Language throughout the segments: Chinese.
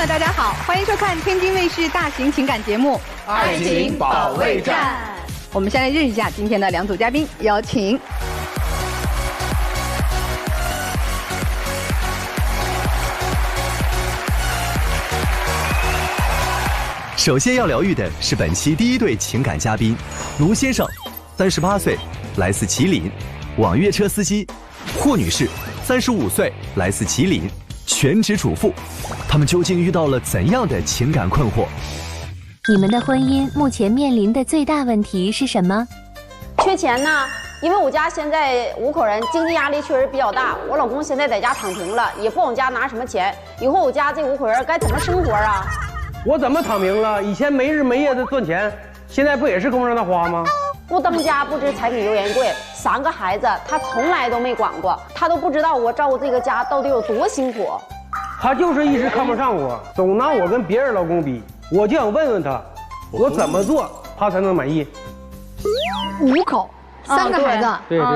友，大家好，欢迎收看天津卫视大型情感节目《爱情保卫战》。我们先来认识一下今天的两组嘉宾，有请。首先要疗愈的是本期第一对情感嘉宾，卢先生，38岁，来自吉林，网约车司机；霍女士，35岁，来自吉林，全职主妇。他们究竟遇到了怎样的情感困惑？你们的婚姻目前面临的最大问题是什么？缺钱呢，因为我家现在5口人，经济压力确实比较大。我老公现在在家躺平了，也不往家拿什么钱。以后我家这5口人该怎么生活啊？我怎么躺平了？以前没日没夜的赚钱，现在不也是供着他花吗？不当家不知柴米油盐贵，3个孩子他从来都没管过，他都不知道我照顾这个家到底有多辛苦。他就是一直看不上我，总拿我跟别人老公比。我就想问问他，我怎么做他才能满意？5口。3个孩子，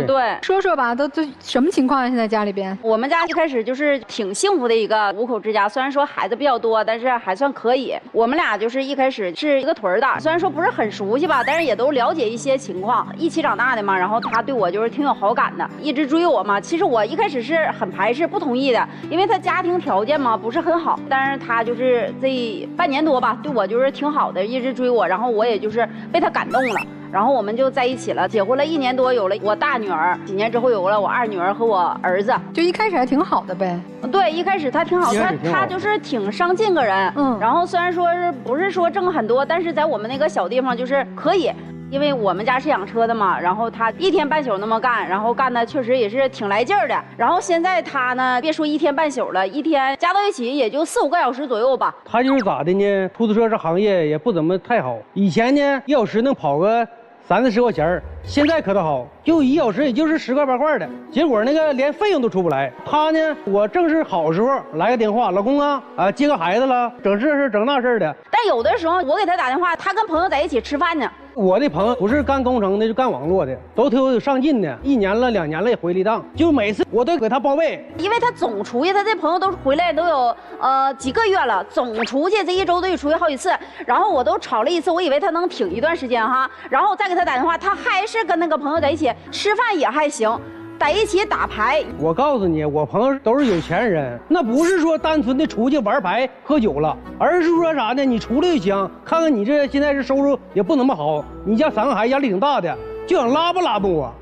对，说说吧，都什么情况啊？现在家里边，我们家一开始就是挺幸福的一个5口之家，虽然说孩子比较多，但是还算可以。我们俩就是一开始是一个屯的，虽然说不是很熟悉吧，但是也都了解一些情况，一起长大的嘛。然后他对我就是挺有好感的，一直追我嘛。其实我一开始是很排斥、不同意的，因为他家庭条件嘛不是很好，但是他就是这半年多吧，对我就是挺好的，一直追我，然后我也就是被他感动了。然后我们就在一起了，结婚了1年多，有了我大女儿，几年之后有了我2女儿和我儿子。就一开始还挺好的呗。对，一开始他挺好，他就是挺上进个人。然后虽然说不是说挣很多，但是在我们那个小地方就是可以。因为我们家是养车的嘛，然后他1天半宿那么干，然后干的确实也是挺来劲儿的。然后现在他呢，别说1天半宿了，一天加到一起也就4、5个小时左右吧。他就是咋的呢？出租车这行业也不怎么太好，以前呢1小时能跑个30、40块钱，现在可倒好，就1小时也就是10块8块的，结果那个连费用都出不来。他呢，我正是好时候来个电话，老公啊，接个孩子了，整这事整那事的。但有的时候我给他打电话，他跟朋友在一起吃饭呢。我的朋友不是干工程的，就干网络的，都挺有上进的，1年了2年了也回了一趟，就每次我都给他报备，因为他总出去，他这朋友都回来都有几个月了，总出去，这1周都得出去好几次。然后我都吵了1次，我以为他能挺一段时间哈，然后再给他打电话，他还是跟那个朋友在一起吃饭也还行。在一起打牌，我告诉你，我朋友都是有钱人，那不是说单纯的出去玩牌喝酒了，而是说啥呢？你出来就行，看看你这现在是收入也不那么好，你家3个孩子压力挺大的，就想拉吧我。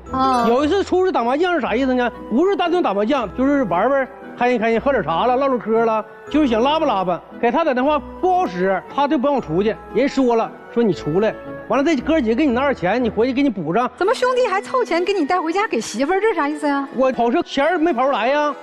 有一次出去打麻将是啥意思呢？不是单纯打麻将，就是玩玩，开心，喝点茶了，唠唠嗑了，就是想拉吧。给他打电话不好使，他就不让我出去，人说了，说你出来。完了，这哥几个给你拿点钱，你回去给你补上。怎么兄弟还凑钱给你带回家给媳妇儿？这啥意思呀？我跑车钱没跑出来呀。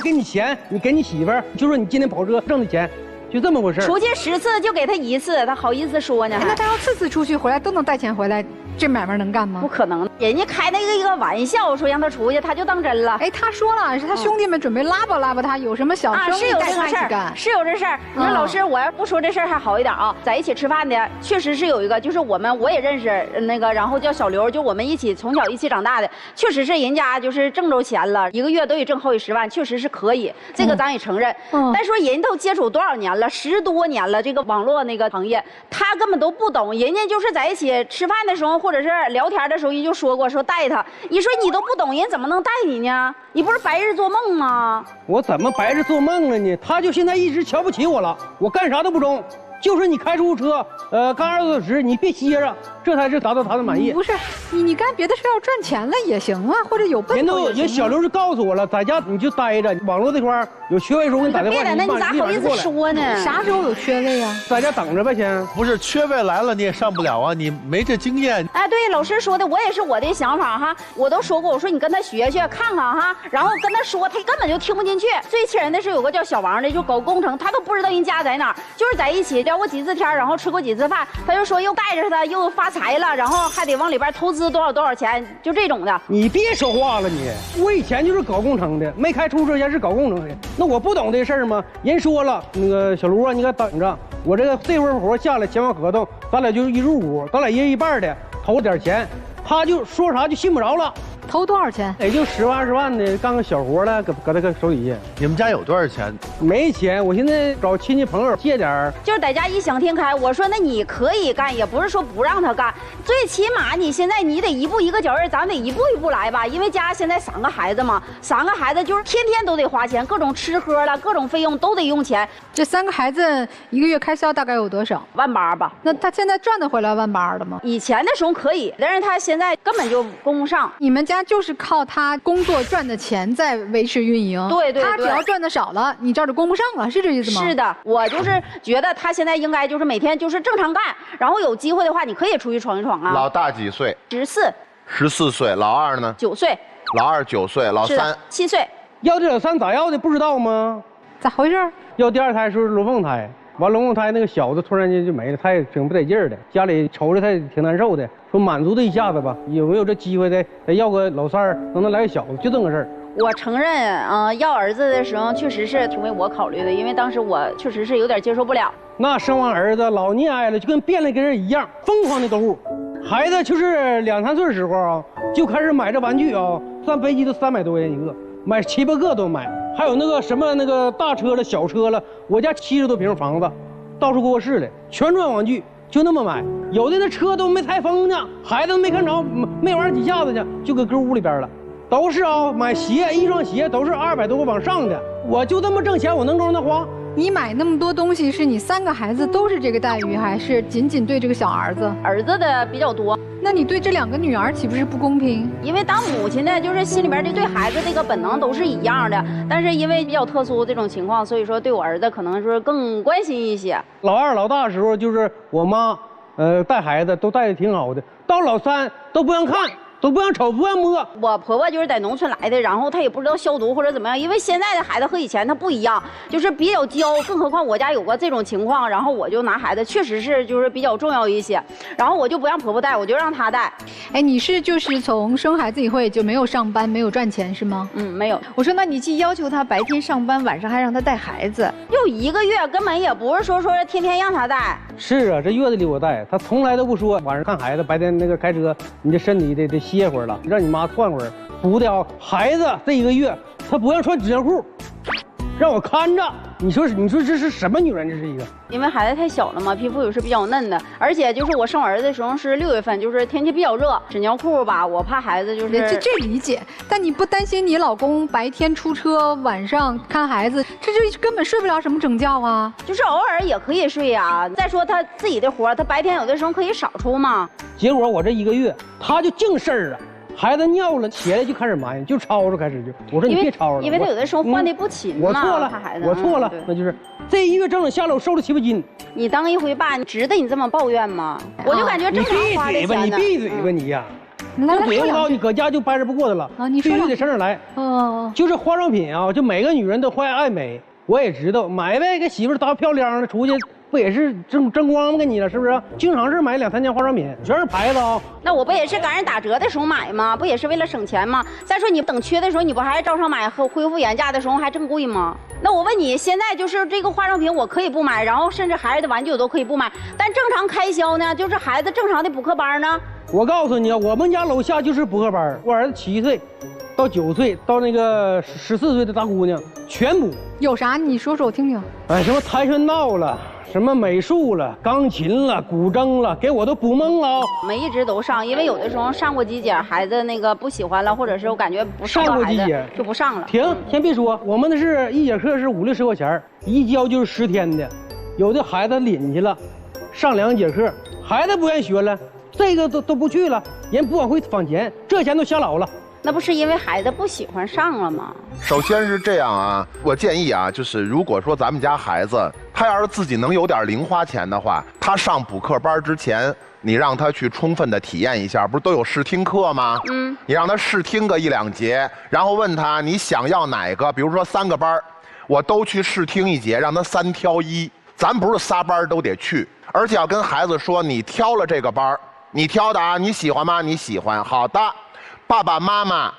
给你钱，你给你媳妇儿，就说你今天跑车挣的钱，就这么回事。出去10次就给他1次，他好意思说呢？那他要次出去回来都能带钱回来，这买卖能干吗？不可能，人家开那一个玩笑，说让他出去，他就当真了。哎，他说了，是他兄弟们准备拉吧他，有什么小生意带他一起干，是有这事儿。你说老师，我要不说这事儿还好一点啊，在一起吃饭的，确实是有一个，就是我也认识那个，然后叫小刘，就我们从小一起长大的，确实是人家就是挣着钱了，1个月都得挣好几10万，确实是可以，这个咱也承认。但说人都接触多少年了，10多年了，这个网络那个行业，他根本都不懂，人家就是在一起吃饭的时候，或者是聊天的时候，人就说过说带他，你说你都不懂，人怎么能带你呢？你不是白日做梦吗？我怎么白日做梦了呢？他就现在一直瞧不起我了，我干啥都不中，就是你开出租车，干2个小时，你别歇着，这才是达到他的满意。不是你干别的事要赚钱了也行啊，或者有奔头也行。人小刘就告诉我了，在家你就待着，网络这块有缺位时候给你打电话。那你咋好意思说呢？啥时候有缺位啊？在家等着呗先。不是缺位来了你也上不了啊，你没这经验。哎，对，老师说的我也是我的想法哈，我都说过，我说你跟他学看看哈，然后跟他说，他根本就听不进去。最气人的是有个叫小王的，就搞工程，他都不知道人家在哪儿，就是在一起聊过几次天，然后吃过几次饭，他就说又带着他又发财了，然后还得往里边投资多少钱，就这种的。你别说话了你，我以前就是搞工程的，没开出租车前是搞工程的，那我不懂这事儿吗？人说了，那个小卢啊，你给等着，我这份活下来签完合同，咱俩就是1入5，咱俩1人1半的，投点钱。他就说啥就信不着了。投多少钱？也就10万20万的，干个小活了，搁他个手底下。你们家有多少钱？没钱，我现在找亲戚朋友借点儿。就是大家异想天开，我说那你可以干，也不是说不让他干，最起码你现在你得一步一个脚印，咱得一步一步来吧。因为家现在3个孩子嘛，3个孩子就是天天都得花钱，各种吃喝了，各种费用都得用钱。这3个孩子1个月开销大概有多少？18000吧。那他现在赚得回来18000的吗？以前的时候可以，但是他现在根本就供不上。你们家就是靠他工作赚的钱在维持运营。对。他只要赚的少了，你这儿就供不上了，是这意思吗？是的，我就是觉得他现在应该就是每天就是正常干，然后有机会的话，你可以出去闯一闯啊。老大几岁？14岁。老二呢？9岁。老二9岁，老三7岁。要这老三咋要的不知道吗？咋回事？要第2胎是龙凤胎，完龙凤胎那个小子突然间就没了，他也挺不得劲儿的，家里瞅着他也挺难受的，说满足他一下子吧，有没有这机会再要个老三儿，能不能来个小子，就这么个事儿。我承认，要儿子的时候确实是挺为我考虑的，因为当时我确实是有点接受不了。那生完儿子老溺爱了，就跟变了个人一样，疯狂的购物。孩子就是2、3岁的时候啊，就开始买这玩具啊，上飞机都300多块钱一个，买7、8个都买。还有那个什么那个大车了、小车了，我家70多平房子，到处给我试的，全装玩具，就那么买。有的那车都没拆封呢，孩子都没看着，没玩几下子呢，就搁屋里边了。都是啊，买鞋一双鞋都是200多个往上的，我就这么挣钱，我能够让他花。你买那么多东西，是你3个孩子都是这个待遇，还是仅仅对这个小儿子？儿子的比较多。那你对这2个女儿岂不是不公平？因为当母亲的，就是心里面的对孩子这个本能都是一样的，但是因为比较特殊这种情况，所以说对我儿子可能是更关心一些。老2、老大的时候，就是我妈，带孩子都带的挺好的，到老3都不让看。都不让瞅，不让摸。我婆婆就是在农村来的，然后她也不知道消毒或者怎么样，因为现在的孩子和以前他不一样，就是比较娇，更何况我家有过这种情况，然后我就拿孩子，确实是就是比较重要一些，然后我就不让婆婆带，我就让她带。哎，你是就是从生孩子以后也就没有上班，没有赚钱是吗？没有。我说那你既要求他白天上班，晚上还让他带孩子，就1个月根本也不是说天天让他带。是啊，这月子里我带，他从来都不说晚上看孩子，白天那个开车，你这身体得歇会儿了，让你妈窜会儿，不的啊。孩子这1个月他不让穿纸尿裤，让我看着。你说这是什么女人？这是一个。因为孩子太小了嘛，皮肤也是比较嫩的，而且就是我生儿子的时候是6月份，就是天气比较热，纸尿裤吧，我怕孩子就是这理解，但你不担心你老公白天出车，晚上看孩子，这就根本睡不了什么整觉啊？就是偶尔也可以睡呀。再说他自己的活，他白天有的时候可以少出嘛。结果我这1个月他就净事儿了。孩子尿了起来就开始埋，就吵着开始就，我说你别吵了，因为他有的时候换的不勤嘛，我错了，我错了，那就是这1月挣了下来我瘦了7、8斤。你当一回爸，你值得你这么抱怨吗？我就感觉正常花这钱呢。你闭嘴吧你呀！来，不行，我告诉你，搁家就掰着不过的了啊！你说必须得上这儿来。就是化妆品啊，就每个女人都爱美，我也知道，买呗，给媳妇打漂亮了，出去不也是争光给你了，是不是？经常是买2、3件化妆品，全是牌子啊。那我不也是赶上打折的时候买吗？不也是为了省钱吗？再说你等缺的时候，你不还照常买？和恢复原价的时候还正贵吗？那我问你，现在就是这个化妆品我可以不买，然后甚至孩子的玩具我都可以不买，但正常开销呢，就是孩子正常的补课班呢？我告诉你啊，我们家楼下就是补课班，我儿子7岁到9岁到那个14岁的大姑娘全补。有啥你说说我听听。哎，什么跆拳道了，什么美术了，钢琴了，古筝了，给我都补懵了。我们一直都上，因为有的时候上过机检，孩子那个不喜欢了，或者是我感觉不上过机检就不上了。停，先别说，我们那是1节课是50、60块钱，一教就是10天的。有的孩子领去了，上2节课，孩子不愿意学了，这个都不去了，人不往回返钱，这钱都瞎老了。那不是因为孩子不喜欢上了吗？首先是这样啊，我建议啊，就是如果说咱们家孩子他要是自己能有点零花钱的话，他上补课班之前，你让他去充分的体验一下，不是都有试听课吗？你让他试听个1、2节，然后问他你想要哪个，比如说3个班，我都去试听1节，让他3挑1。咱不是仨班都得去，而且要跟孩子说，你挑了这个班，你挑的啊，你喜欢吗？你喜欢，好的。爸爸妈妈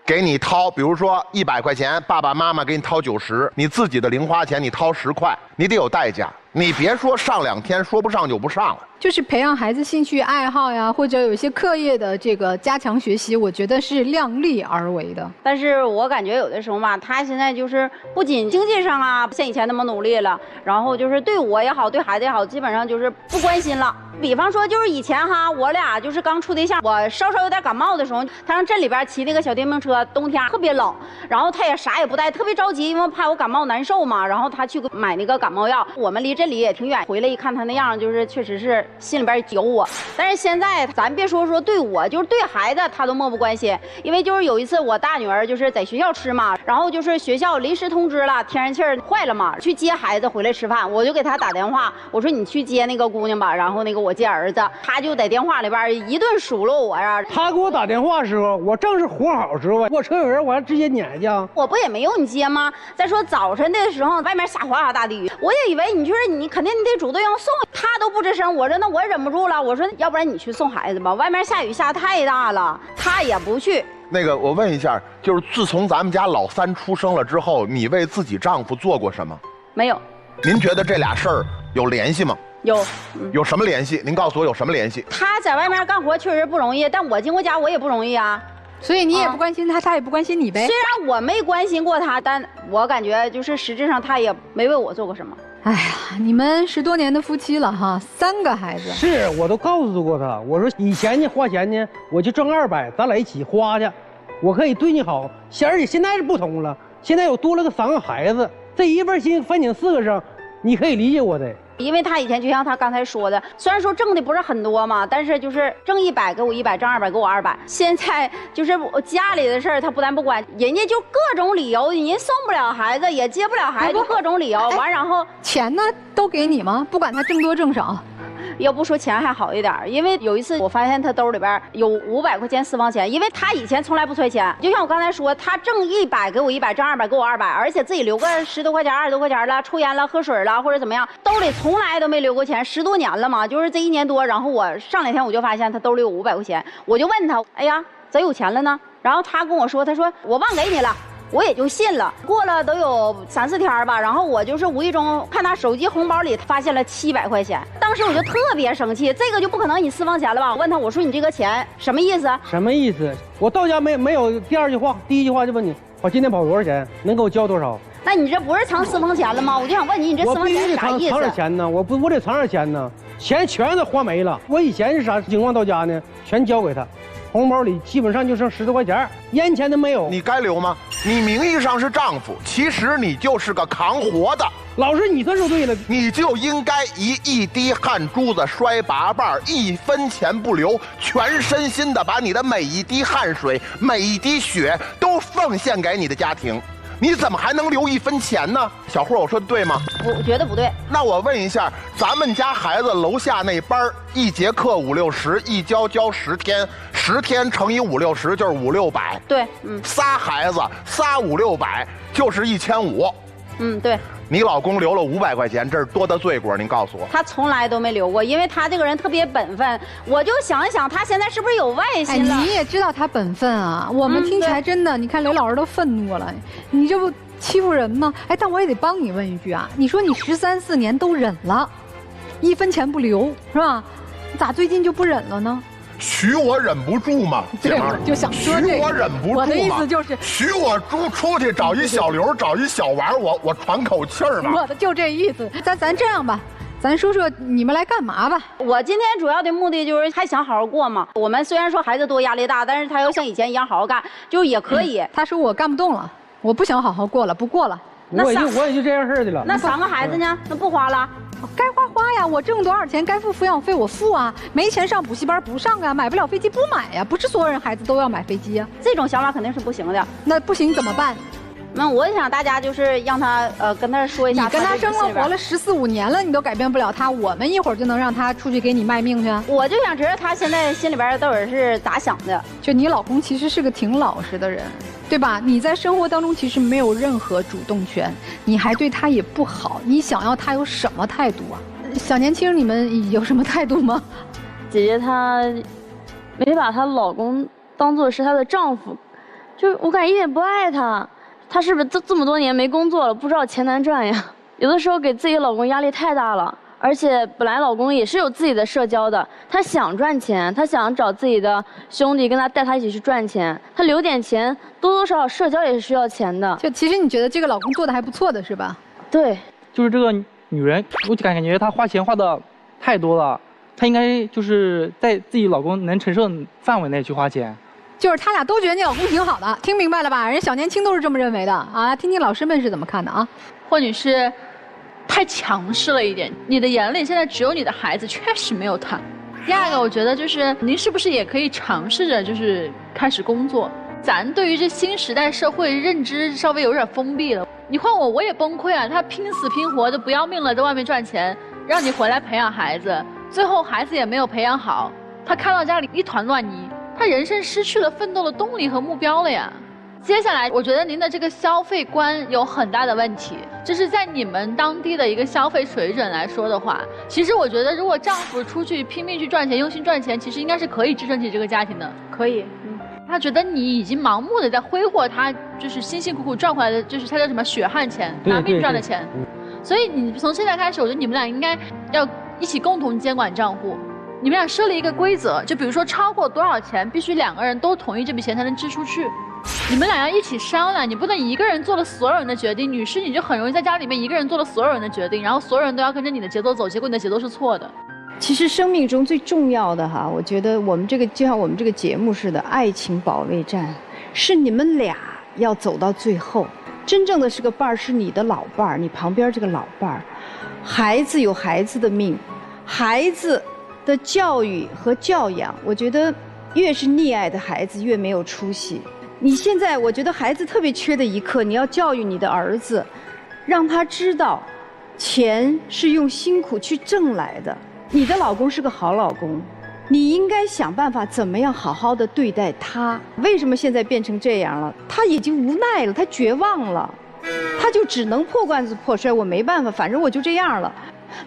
给你掏，比如说100块钱，爸爸妈妈给你掏90，你自己的零花钱你掏10块，你得有代价。你别说上2天说不上就不上了。就是培养孩子兴趣爱好呀，或者有一些课业的这个加强学习，我觉得是量力而为的。但是我感觉有的时候嘛，他现在就是不仅经济上啊像以前那么努力了，然后就是对我也好，对孩子也好，基本上就是不关心了。比方说就是以前哈，我俩就是刚处对象，我稍有点感冒的时候，他上镇里边骑那个小电瓶车，冬天特别冷，然后他也啥也不带，特别着急，因为怕我感冒难受嘛，然后他去买那个感冒药。我们离镇里也挺远，回来一看他那样，就是确实是心里边有我。但是现在咱别说对我，就是对孩子他都漠不关心。因为就是有一次我大女儿就是在学校吃嘛，然后就是学校临时通知了天然气坏了嘛，去接孩子回来吃饭，我就给他打电话，我说你去接那个姑娘吧，然后那个我接儿子，他就在电话里边一顿数落我呀。他给我打电话的时候，我正是活好时候，我车有人，我还直接撵去啊。我不也没有你接吗？再说早晨的时候，外面下哗哗大的雨，我也以为你就是你肯定你得主动要送，他都不吱声。我说那我忍不住了，我说要不然你去送孩子吧，外面下雨下太大了，他也不去。那个，我问一下，就是自从咱们家老三出生了之后，你为自己丈夫做过什么？没有。您觉得这俩事儿有联系吗？有。有什么联系？您告诉我有什么联系？他在外面干活确实不容易，但我进过家我也不容易啊。所以你也不关心他，他也不关心你呗。虽然我没关心过他，但我感觉就是实质上他也没为我做过什么。哎呀，你们10多年的夫妻了哈，3个孩子。是，我都告诉过他，我说以前呢花钱呢，我就挣200，咱俩一起花去，我可以对你好。而且现在是不同了，现在有多了个3个孩子，这一份心分你4个上，你可以理解我的。因为他以前就像他刚才说的，虽然说挣的不是很多嘛，但是就是挣100给我100，挣200给我200。现在就是我家里的事儿，他不但不管，人家就各种理由，人送不了孩子，也接不了孩子，就各种理由。完然后钱呢都给你吗？不管他挣多挣少。要不说钱还好一点，因为有一次我发现他兜里边有500块钱私房钱，因为他以前从来不揣钱，就像我刚才说，他挣100给我100，挣200给我200，而且自己留个10多块钱、20多块钱了，抽烟了、喝水了或者怎么样，兜里从来都没留过钱，10多年了嘛，就是这1年多。然后我上2天我就发现他兜里有500块钱，我就问他，哎呀，咋有钱了呢？然后他跟我说，他说我忘给你了。我也就信了，过了都有3、4天吧，然后我就是无意中看他手机红包里发现了700块钱，当时我就特别生气，这个就不可能你私房钱了吧？我问他，我说你这个钱什么意思？什么意思？我到家没有第2句话，第1句话就问你，我今天跑多少钱，能给我交多少？那你这不是藏私房钱了吗？我就想问你，你这私房钱啥意思？我必须得藏点钱呢，我得藏点钱呢，钱全都花没了。我以前是啥情况到家呢？全交给他。红包里基本上就剩10多块钱，烟钱都没有。你该留吗？你名义上是丈夫，其实你就是个扛活的。老师，你这说对了，你就应该以一滴汗珠子摔八瓣，1分钱不留，全身心的把你的每一滴汗水、每一滴血都奉献给你的家庭。你怎么还能留1分钱呢？小霍，我说的对吗？我觉得不对。那我问一下，咱们家孩子楼下那班1节课5、60，一教10天，10天乘以5、60就是5、600。对，3孩子仨5、600就是1500。对。你老公留了500块钱，这是多大罪过？您告诉我。他从来都没留过，因为他这个人特别本分。我就想一想，他现在是不是有外心了？你也知道他本分啊，我们听起来真的，你看雷老师都愤怒了，你这不欺负人吗？哎，但我也得帮你问一句啊，你说你13、14年都忍了，1分钱不留是吧？咋最近就不忍了呢？许我忍不住嘛，姐们儿，就想说这个，许我忍不住嘛。我的意思就是，许我出去找一小刘，找一小王，我喘口气儿嘛。我的就这意思。咱这样吧，咱说说你们来干嘛吧。我今天主要的目的就是还想好好过嘛。我们虽然说孩子多压力大，但是他要像以前一样好好干，就也可以。他说我干不动了，我不想好好过了，不过了。我也就这样式的了。那3个孩子呢？那不花了。该花呀，我挣多少钱该付抚养费我付啊，没钱上补习班不上啊，买不了飞机不买呀，不是所有人孩子都要买飞机啊，这种想法肯定是不行的。那不行怎么办？那我想大家就是让他跟他说一下，你跟他生了活了14、15年了，你都改变不了他，我们一会儿就能让他出去给你卖命去？我就想知道他现在心里边到底是咋想的。就你老公其实是个挺老实的人，对吧？你在生活当中其实没有任何主动权，你还对他也不好，你想要他有什么态度啊？小年轻你们有什么态度吗？姐姐她没把她老公当作是她的丈夫，就我感觉一点不爱他。她是不是这么多年没工作了，不知道钱难赚呀？有的时候给自己老公压力太大了，而且本来老公也是有自己的社交的，他想赚钱，他想找自己的兄弟跟他带他一起去赚钱，他留点钱，多多少少社交也是需要钱的。就其实你觉得这个老公做的还不错的是吧？对，就是这个女人，我感觉她花钱花的太多了，她应该就是在自己老公能承受范围内去花钱。就是他俩都觉得你老公挺好的，听明白了吧？人小年轻都是这么认为的啊！听听老师们是怎么看的啊？霍女士太强势了一点，你的眼里现在只有你的孩子，确实没有他。第二个，我觉得就是您是不是也可以尝试着就是开始工作？咱对于这新时代社会认知稍微有点封闭了。你换我也崩溃啊！他拼死拼活的不要命了，在外面赚钱，让你回来培养孩子，最后孩子也没有培养好，他看到家里一团乱泥。他人生失去了奋斗的动力和目标了呀。接下来，我觉得您的这个消费观有很大的问题。就是在你们当地的一个消费水准来说的话，其实我觉得，如果丈夫出去拼命去赚钱，用心赚钱，其实应该是可以支撑起这个家庭的。可以，他觉得你已经盲目的在挥霍他就是辛辛苦苦赚回来的，就是他叫什么血汗钱，拿命赚的钱。所以你从现在开始，我觉得你们俩应该要一起共同监管账户。你们俩设立一个规则，就比如说超过多少钱，必须2个人都同意这笔钱才能支出去。你们俩要一起商量，你不能一个人做了所有人的决定。女士，你就很容易在家里面一个人做了所有人的决定，然后所有人都要跟着你的节奏走，结果你的节奏是错的。其实生命中最重要的哈，我觉得我们这个就像我们这个节目似的，爱情保卫战是你们俩要走到最后。真正的是个伴儿，是你的老伴儿，你旁边这个老伴儿。孩子有孩子的命，孩子的教育和教养，我觉得越是溺爱的孩子越没有出息。你现在我觉得孩子特别缺的一课，你要教育你的儿子，让他知道钱是用辛苦去挣来的。你的老公是个好老公，你应该想办法怎么样好好的对待他。为什么现在变成这样了？他已经无奈了，他绝望了，他就只能破罐子破摔，我没办法，反正我就这样了。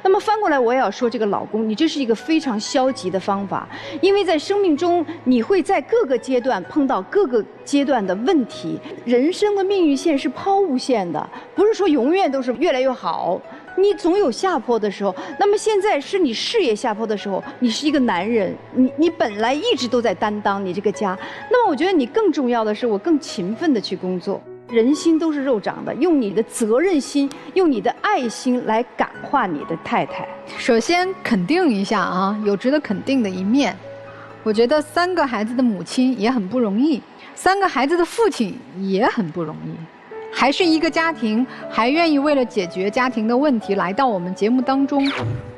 那么翻过来，我也要说这个老公，你这是一个非常消极的方法，因为在生命中你会在各个阶段碰到各个阶段的问题。人生的命运线是抛物线的，不是说永远都是越来越好，你总有下坡的时候。那么现在是你事业下坡的时候，你是一个男人，你本来一直都在担当你这个家，那么我觉得你更重要的是，我更勤奋的去工作。人心都是肉长的，用你的责任心，用你的爱心来感化你的太太。首先肯定一下啊，有值得肯定的一面。我觉得3个孩子的母亲也很不容易，3个孩子的父亲也很不容易。还是一个家庭，还愿意为了解决家庭的问题来到我们节目当中，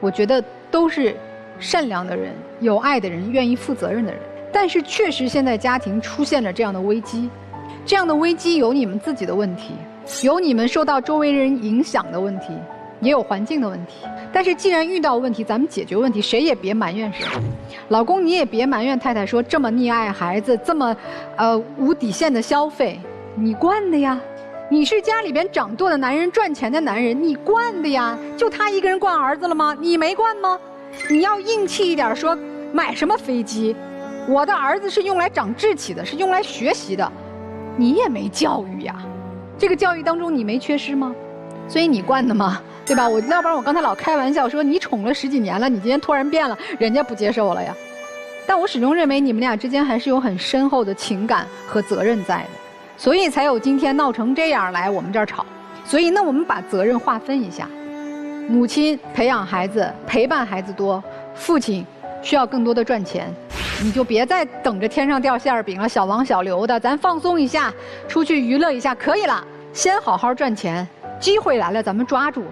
我觉得都是善良的人、有爱的人、愿意负责任的人。但是确实现在家庭出现了这样的危机。这样的危机有你们自己的问题，有你们受到周围人影响的问题，也有环境的问题。但是既然遇到问题，咱们解决问题，谁也别埋怨谁。老公你也别埋怨太太说这么溺爱孩子，这么无底线的消费，你惯的呀。你是家里边掌舵的男人，赚钱的男人，你惯的呀。就他一个人惯儿子了吗？你没惯吗？你要硬气一点说，买什么飞机？我的儿子是用来长志气的，是用来学习的。你也没教育呀，这个教育当中你没缺失吗？所以你惯的吗？对吧？要不然我刚才老开玩笑说你宠了10几年了，你今天突然变了，人家不接受了呀。但我始终认为你们俩之间还是有很深厚的情感和责任在的，所以才有今天闹成这样来我们这儿吵。所以那我们把责任划分一下，母亲培养孩子、陪伴孩子多，父亲需要更多的赚钱。你就别再等着天上掉馅儿饼了，小王小刘的，咱放松一下，出去娱乐一下可以了。先好好赚钱，机会来了咱们抓住。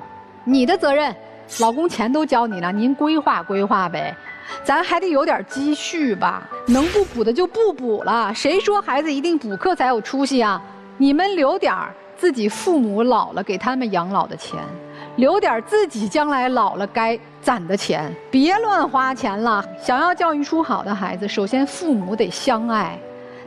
你的责任，老公钱都交你了，您规划规划呗。咱还得有点积蓄吧，能不补的就不补了。谁说孩子一定补课才有出息啊？你们留点自己父母老了给他们养老的钱，留点自己将来老了该攒的钱，别乱花钱了。想要教育出好的孩子，首先父母得相爱，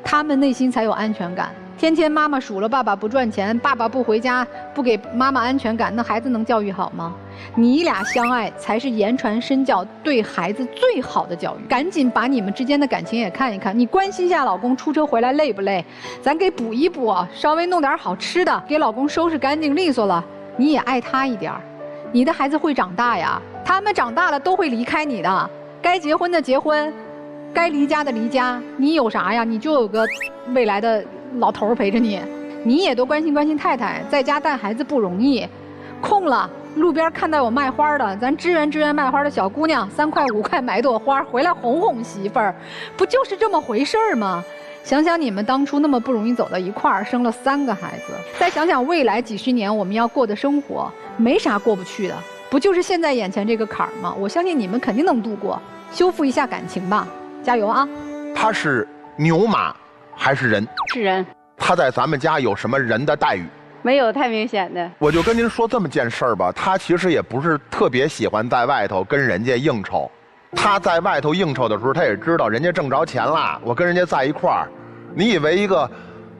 他们内心才有安全感。天天妈妈数了爸爸不赚钱，爸爸不回家，不给妈妈安全感，那孩子能教育好吗？你俩相爱才是言传身教对孩子最好的教育。赶紧把你们之间的感情也看一看，你关心一下老公出车回来累不累，咱给补一补，稍微弄点好吃的给老公收拾干净利索了，你也爱他一点。你的孩子会长大呀，他们长大了都会离开你的，该结婚的结婚，该离家的离家。你有啥呀？你就有个未来的老头陪着你，你也多关心关心太太，在家带孩子不容易。空了，路边看到有卖花的，咱支援卖花的小姑娘，3块5块买朵花回来哄哄媳妇儿，不就是这么回事儿吗？想想你们当初那么不容易走到一块儿，生了3个孩子，再想想未来几十年我们要过的生活，没啥过不去的，不就是现在眼前这个坎儿吗？我相信你们肯定能度过，修复一下感情吧，加油啊！他是牛马还是人？是人。他在咱们家有什么人的待遇？没有太明显的。我就跟您说这么件事儿吧，他其实也不是特别喜欢在外头跟人家应酬。他在外头应酬的时候，他也知道人家挣着钱了，我跟人家在一块儿。你以为一个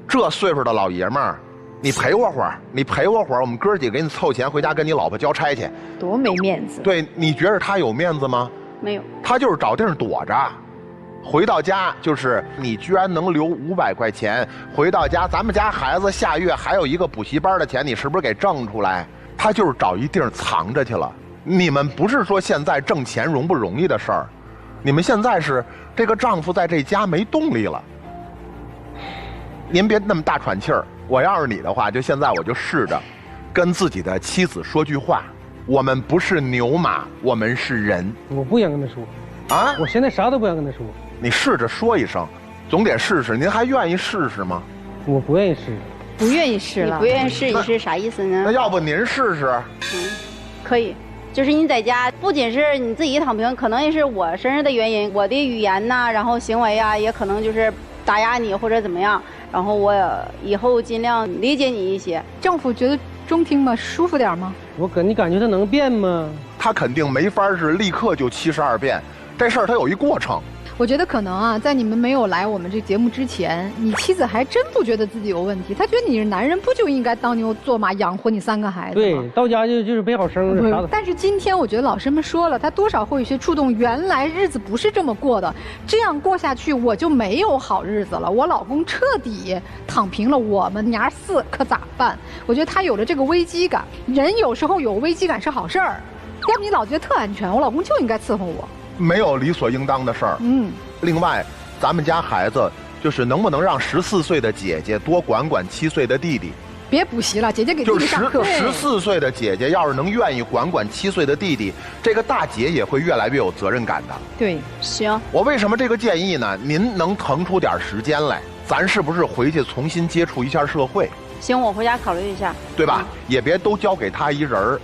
这岁数的老爷们儿，你陪我会儿，你陪我会儿，我们哥几个给你凑钱回家跟你老婆交差去，多没面子。对，你觉得他有面子吗？没有，他就是找地儿躲着。回到家就是你居然能留500块钱，回到家咱们家孩子下月还有一个补习班的钱，你是不是给挣出来？他就是找一地儿藏着去了。你们不是说现在挣钱容不容易的事儿，你们现在是这个丈夫在这家没动力了。您别那么大喘气儿，我要是你的话，就现在我就试着跟自己的妻子说句话：我们不是牛马，我们是人。我不想跟他说啊，我现在啥都不想跟他说。你试着说一声，总得试试。您还愿意试试吗？我不愿意试。不愿意试了。你不愿意试一试啥意思呢？那要不您试试？可以。就是你在家，不仅是你自己躺平，可能也是我身上的原因，我的语言呐，然后行为啊，也可能就是打压你或者怎么样。然后我以后尽量理解你一些。丈夫觉得中听吗？舒服点吗？你感觉他能变吗？他肯定没法是立刻就72变，这事儿他有一过程。我觉得可能啊，在你们没有来我们这节目之前，你妻子还真不觉得自己有问题，她觉得你是男人，不就应该当牛做马养活你3个孩子吗？对，到家就是没好生的。但是今天我觉得老师们说了，他多少会有些触动，原来日子不是这么过的，这样过下去我就没有好日子了，我老公彻底躺平了，我们娘4可咋办？我觉得他有了这个危机感，人有时候有危机感是好事儿，要不你老觉得特安全，我老公就应该伺候我。没有理所应当的事儿。另外，咱们家孩子就是能不能让14岁的姐姐多管管7岁的弟弟？别补习了，姐姐给弟弟上课。14岁的姐姐要是能愿意管管7岁的弟弟，这个大姐也会越来越有责任感的。对，行。我为什么这个建议呢？您能腾出点时间来，咱是不是回去重新接触一下社会？行，我回家考虑一下，对吧？也别都交给他一人儿，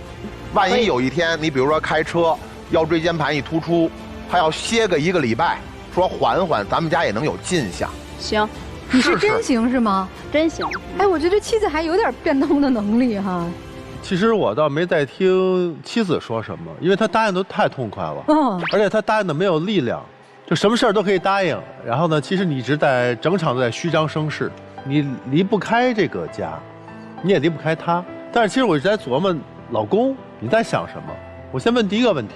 万一有一天你比如说开车腰椎间盘一突出，他要歇个1个礼拜，说缓缓，咱们家也能有进项。行，你是真行是吗？真行。哎，我觉得妻子还有点变通的能力哈。其实我倒没在听妻子说什么，因为她答应都太痛快了，而且她答应的没有力量，就什么事儿都可以答应。然后呢，其实你一直在整场都在虚张声势，你离不开这个家，你也离不开他。但是其实我一直在琢磨，老公你在想什么？我先问第一个问题，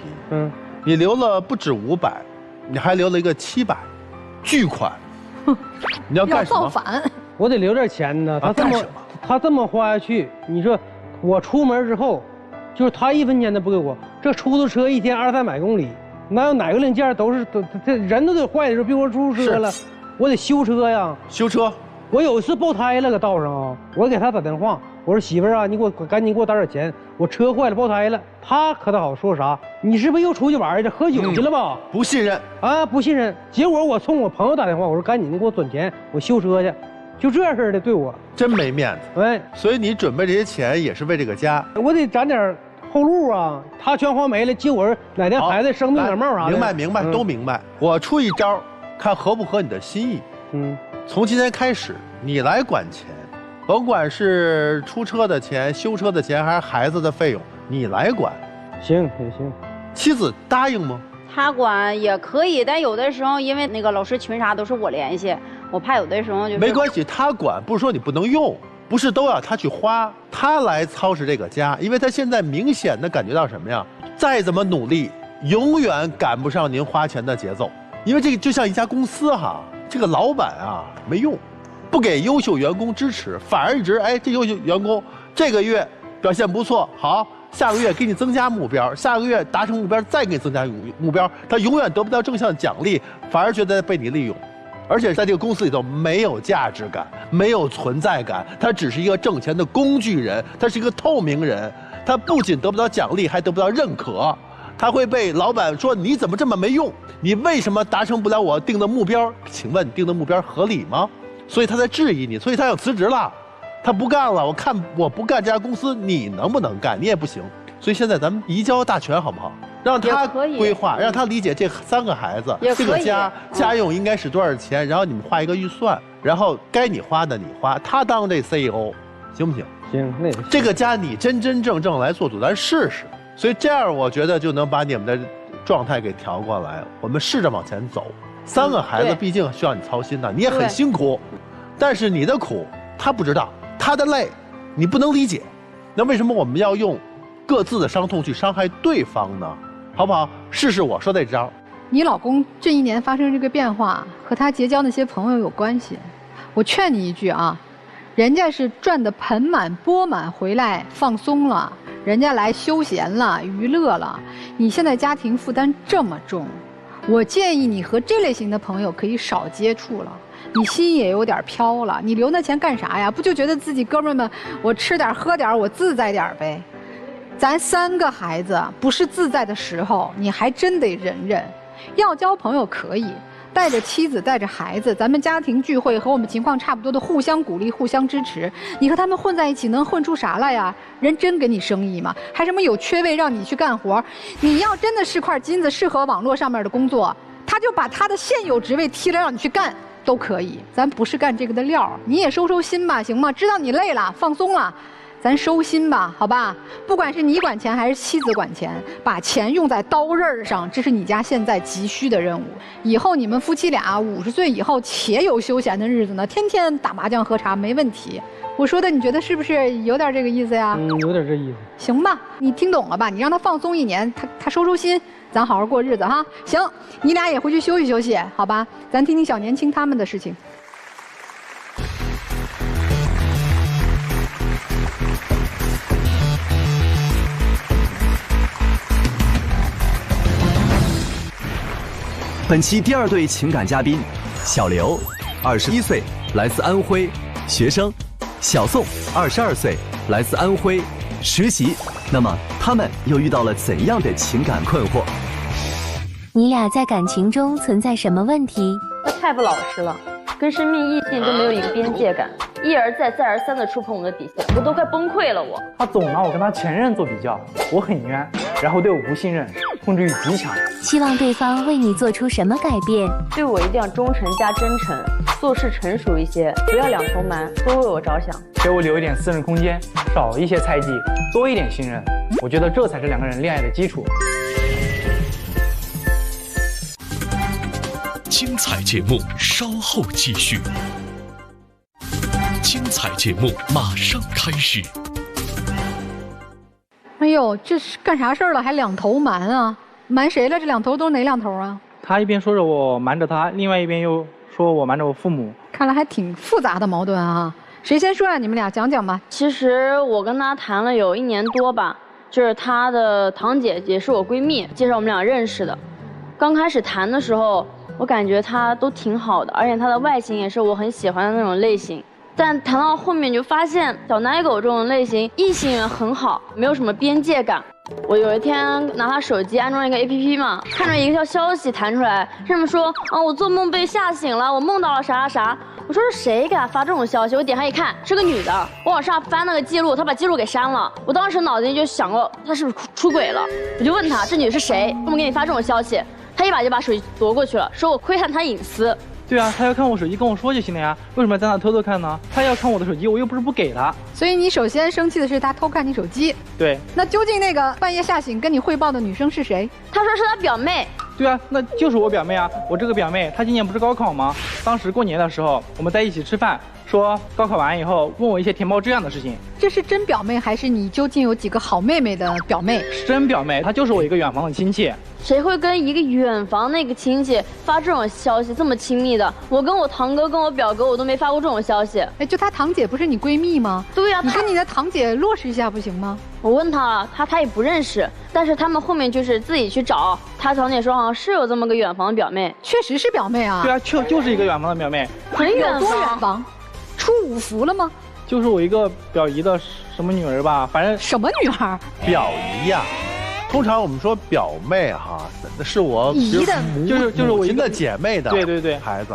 你留了不止500，你还留了一个700，巨款，你要干什么？要造反！我得留点钱呢。他这么花下去，你说我出门之后，就是他1分钱都不给我，这出租车一天200-300公里，哪有哪个零件都这人都得坏的时候，别说出租车了，我得修车呀。修车。我有一次爆胎了，搁道上啊，我给他打电话，我说媳妇儿啊，你赶紧给我打点钱，我车坏了爆胎了。他可倒好，说啥？你是不是又出去玩去了，喝酒去了吧？不信任啊，不信任。结果我冲我朋友打电话，我说赶紧的给我转钱，我修车去。就这样式的对我真没面子。哎，所以你准备这些钱也是为这个家，我得攒点后路啊。他全花没了，结果哪天孩子生病感冒啥的。明白，都明白。我出一招，看合不合你的心意。从今天开始，你来管钱，甭管是出车的钱、修车的钱，还是孩子的费用，你来管。行也行。妻子答应吗？他管也可以，但有的时候因为那个老师群啥都是我联系，我怕有的时候就是没关系，他管不是说你不能用，不是都要他去花，他来操持这个家，因为他现在明显的感觉到什么呀？再怎么努力，永远赶不上您花钱的节奏，因为这个就像一家公司哈，这个老板啊没用，不给优秀员工支持，反而一直这优秀员工这个月表现不错，好，下个月给你增加目标，下个月达成目标再给你增加目标，他永远得不到正向奖励，反而觉得被你利用，而且在这个公司里头没有价值感，没有存在感，他只是一个挣钱的工具人，他是一个透明人，他不仅得不到奖励，还得不到认可，他会被老板说你怎么这么没用，你为什么达成不了我定的目标？请问定的目标合理吗？所以他在质疑你，所以他要辞职了。他不干了，我不干这家公司，你能不能干？你也不行。所以现在咱们移交大权好不好？让他规划，让他理解这3个孩子，这个家用应该是多少钱，然后你们画一个预算，然后该你花的你花，他当这 CEO， 行不行？行，那这个家你真正来做主，咱试试。所以这样我觉得就能把你们的状态给调过来，我们试着往前走。3个孩子毕竟需要你操心的，你也很辛苦，但是你的苦他不知道。他的累，你不能理解，那为什么我们要用各自的伤痛去伤害对方呢？好不好？试试我说那招。你老公这1年发生这个变化，和他结交那些朋友有关系。我劝你一句啊，人家是赚得盆满钵满回来放松了，人家来休闲了、娱乐了。你现在家庭负担这么重，我建议你和这类型的朋友可以少接触了。你心也有点飘了，你留那钱干啥呀？不就觉得自己哥们们，我吃点喝点，我自在点呗？咱3个孩子不是自在的时候，你还真得忍忍。要交朋友可以，带着妻子带着孩子，咱们家庭聚会和我们情况差不多的，互相鼓励互相支持。你和他们混在一起能混出啥来呀？人真给你生意吗？还什么有缺位让你去干活？你要真的是块金子，适合网络上面的工作，他就把他的现有职位踢了让你去干都可以。咱不是干这个的料，你也收心吧，行吗？知道你累了，放松了，咱收心吧，好吧？不管是你管钱还是妻子管钱，把钱用在刀刃上，这是你家现在急需的任务。以后你们夫妻俩50岁以后且有休闲的日子呢，天天打麻将喝茶没问题。我说的你觉得是不是有点这个意思呀？有点这意思。行吧，你听懂了吧？你让他放松1年，他收心，咱好好过日子哈。行，你俩也回去休息休息，好吧？咱听听小年轻他们的事情。本期第2对情感嘉宾，小刘，21岁，来自安徽，学生；小宋，22岁，来自安徽，实习。那么他们又遇到了怎样的情感困惑？你俩在感情中存在什么问题？他太不老实了，跟生命异性都没有一个边界感，一而再再而三的触碰我的底线，我都快崩溃了。他总拿我跟他前任做比较，我很冤，然后对我不信任，控制欲极强。希望对方为你做出什么改变？对我一定要忠诚加真诚，做事成熟一些，不要两头瞒，多为我着想，给我留一点私人空间，少一些猜忌，多一点信任。我觉得这才是2个人恋爱的基础。精彩节目稍后继续。精彩节目马上开始。哎呦，这是干啥事儿了？还两头瞒啊？瞒谁了？这两头都哪两头啊？他一边说着我瞒着他，另外一边又说我瞒着我父母。看来还挺复杂的矛盾啊。谁先说呀？你们俩讲讲吧。其实我跟他谈了有1年多吧，就是他的堂姐也是我闺蜜介绍我们俩认识的。刚开始谈的时候，我感觉他都挺好的，而且他的外形也是我很喜欢的那种类型。但谈到后面就发现小奶狗这种类型异性缘很好，没有什么边界感。我有一天拿他手机安装一个 APP 嘛，看着一个条消息弹出来，上面说我做梦被吓醒了，我梦到了啥啥啥。我说是谁给他发这种消息？我点开一看是个女的，我往上翻那个记录，她把记录给删了。我当时脑子里就想过她是不是出轨了，我就问她这女的是谁，为什么给你发这种消息？她一把就把手机夺过去了，说我窥探她隐私。对啊，他要看我手机跟我说就行了呀，为什么要在那偷偷看呢？他要看我的手机，我又不是不给他。所以你首先生气的是他偷看你手机。对。那究竟那个半夜吓醒跟你汇报的女生是谁？他说是他表妹。对啊，那就是我表妹啊。我这个表妹，她今年不是高考吗？当时过年的时候，我们在一起吃饭，说高考完以后问我一些填报志愿的事情。这是真表妹还是你究竟有几个好妹妹的表妹？是真表妹，她就是我一个远房的亲戚。谁会跟一个远房那个亲戚发这种消息这么亲密的？我跟我堂哥跟我表哥我都没发过这种消息。哎，就她堂姐不是你闺蜜吗？对呀，你跟你的堂姐落实一下不行吗？我问她了，她也不认识，但是他们后面就是自己去找。她堂姐说好像是有这么个远房的表妹，确实是表妹啊。对啊，就是一个远房的表妹。很远多远房？出五福了吗？就是我一个表姨的什么女儿吧，反正什么女儿？表姨呀。通常我们说表妹哈，是我姨的，就是我一个姐妹的，对孩子，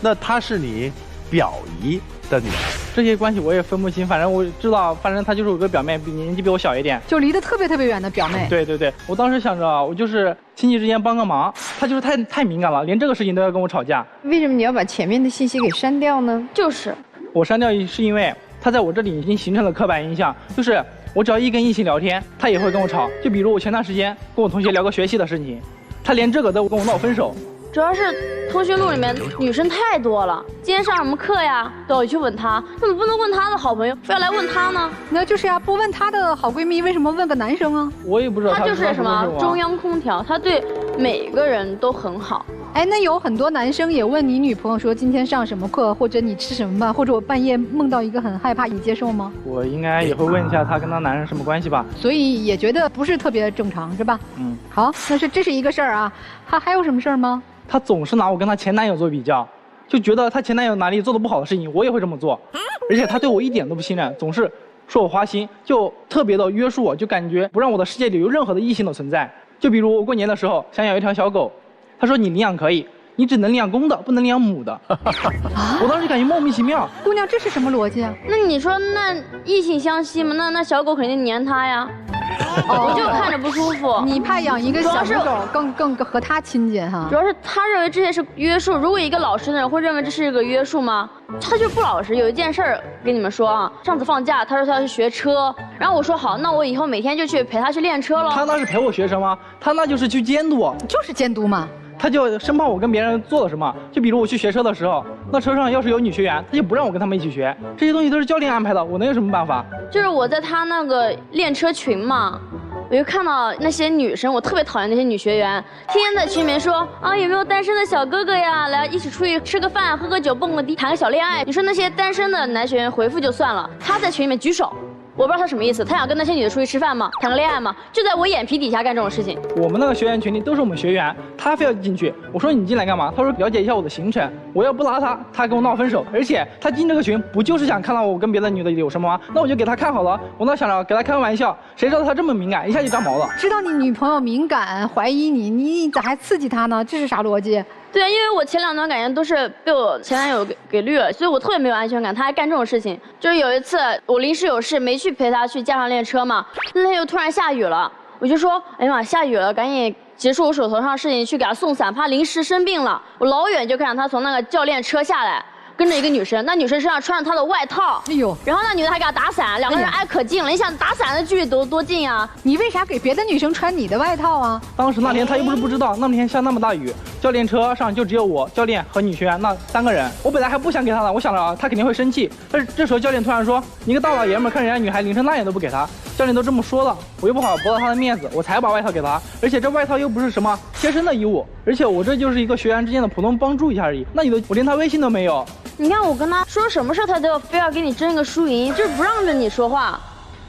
那她是你表姨的女儿，这些关系我也分不清，反正我知道，反正她就是我个表妹，年纪比我小一点，就离得特别远的表妹。对，我当时想着我就是亲戚之间帮个忙，她就是太敏感了，连这个事情都要跟我吵架。为什么你要把前面的信息给删掉呢？就是我删掉是因为她在我这里已经形成了刻板印象，就是我只要一跟异性聊天，他也会跟我吵。就比如我前段时间跟我同学聊个学习的事情，他连这个都跟我闹分手。主要是通讯录里面女生太多了，今天上什么课呀，都要去问他，怎么不能问他的好朋友，非要来问他呢？那就是呀，不问他的好闺蜜，为什么问个男生啊？我也不知道。他就是什么中央空调，他对每个人都很好。哎，那有很多男生也问你女朋友说今天上什么课，或者你吃什么饭，或者我半夜梦到一个很害怕，你接受吗？我应该也会问一下他跟他男人什么关系吧。所以也觉得不是特别正常，是吧？嗯。好，这是一个事儿啊，还有什么事儿吗？他总是拿我跟他前男友做比较，就觉得他前男友哪里做的不好的事情，我也会这么做，而且他对我一点都不信任，总是说我花心，就特别的约束我，就感觉不让我的世界里有任何的异性的存在。就比如我过年的时候想养一条小狗，他说你领养可以，你只能领养公的，不能领养母的。我当时感觉莫名其妙。姑娘，这是什么逻辑啊？那你说那异性相吸嘛？那小狗肯定黏他呀。我就看着不舒服。你怕养一个小狗更和他亲近哈？主要是他认为这些是约束。如果一个老实的人会认为这是一个约束吗？他就不老实。有一件事儿跟你们说啊，上次放假他说他要去学车，然后我说好，那我以后每天就去陪他去练车了。他那是陪我学车吗？他那就是去监督，就是监督嘛。他就生怕我跟别人做了什么，就比如我去学车的时候，那车上要是有女学员，他就不让我跟他们一起学，这些东西都是教练安排的，我能有什么办法？就是我在他那个练车群嘛，我就看到那些女生，我特别讨厌那些女学员，天天在群里面说啊，有没有单身的小哥哥呀，来一起出去吃个饭，喝个酒，蹦个迪，谈个小恋爱。你说那些单身的男学员回复就算了，他在群里面举手。我不知道他什么意思，他想跟那些女的出去吃饭吗？谈个恋爱吗？就在我眼皮底下干这种事情。我们那个学员群里都是我们学员，他非要进去。我说你进来干嘛？他说了解一下我的行程。我要不拉他，他跟我闹分手。而且他进这个群不就是想看到我跟别的女的有什么吗？那我就给他看好了。我那想着给他开玩笑，谁知道他这么敏感，一下就长毛了。知道你女朋友敏感，怀疑你，你咋还刺激他呢？这是啥逻辑？对啊，因为我前2段感情都是被我前男友给绿了，所以我特别没有安全感。他还干这种事情，就是有一次我临时有事没去陪他去架上练车嘛，那天又突然下雨了，我就说，哎呀妈，下雨了，赶紧结束我手头上的事情去给他送伞，怕临时生病了。我老远就看到他从那个教练车下来。跟着一个女生，那女生身上穿着她的外套，哎呦，然后那女的还给她打伞，两个人挨可近了。你想打伞的距离多近啊？你为啥给别的女生穿你的外套啊？当时那天他又不是不知道，那天下那么大雨，教练车上就只有我、教练和女学员那3个人。我本来还不想给他的，我想着他肯定会生气，但是这时候教练突然说：“你个大老爷们看人家女孩淋成那样都不给他。”教练都这么说了，我又不好驳了他的面子，我才把外套给他。而且这外套又不是什么贴身的衣物，而且我这就是一个学员之间的普通帮助一下而已。那你的我连他微信都没有。你看我跟他说什么事他都要非要给你争个输赢，就是不让着你说话。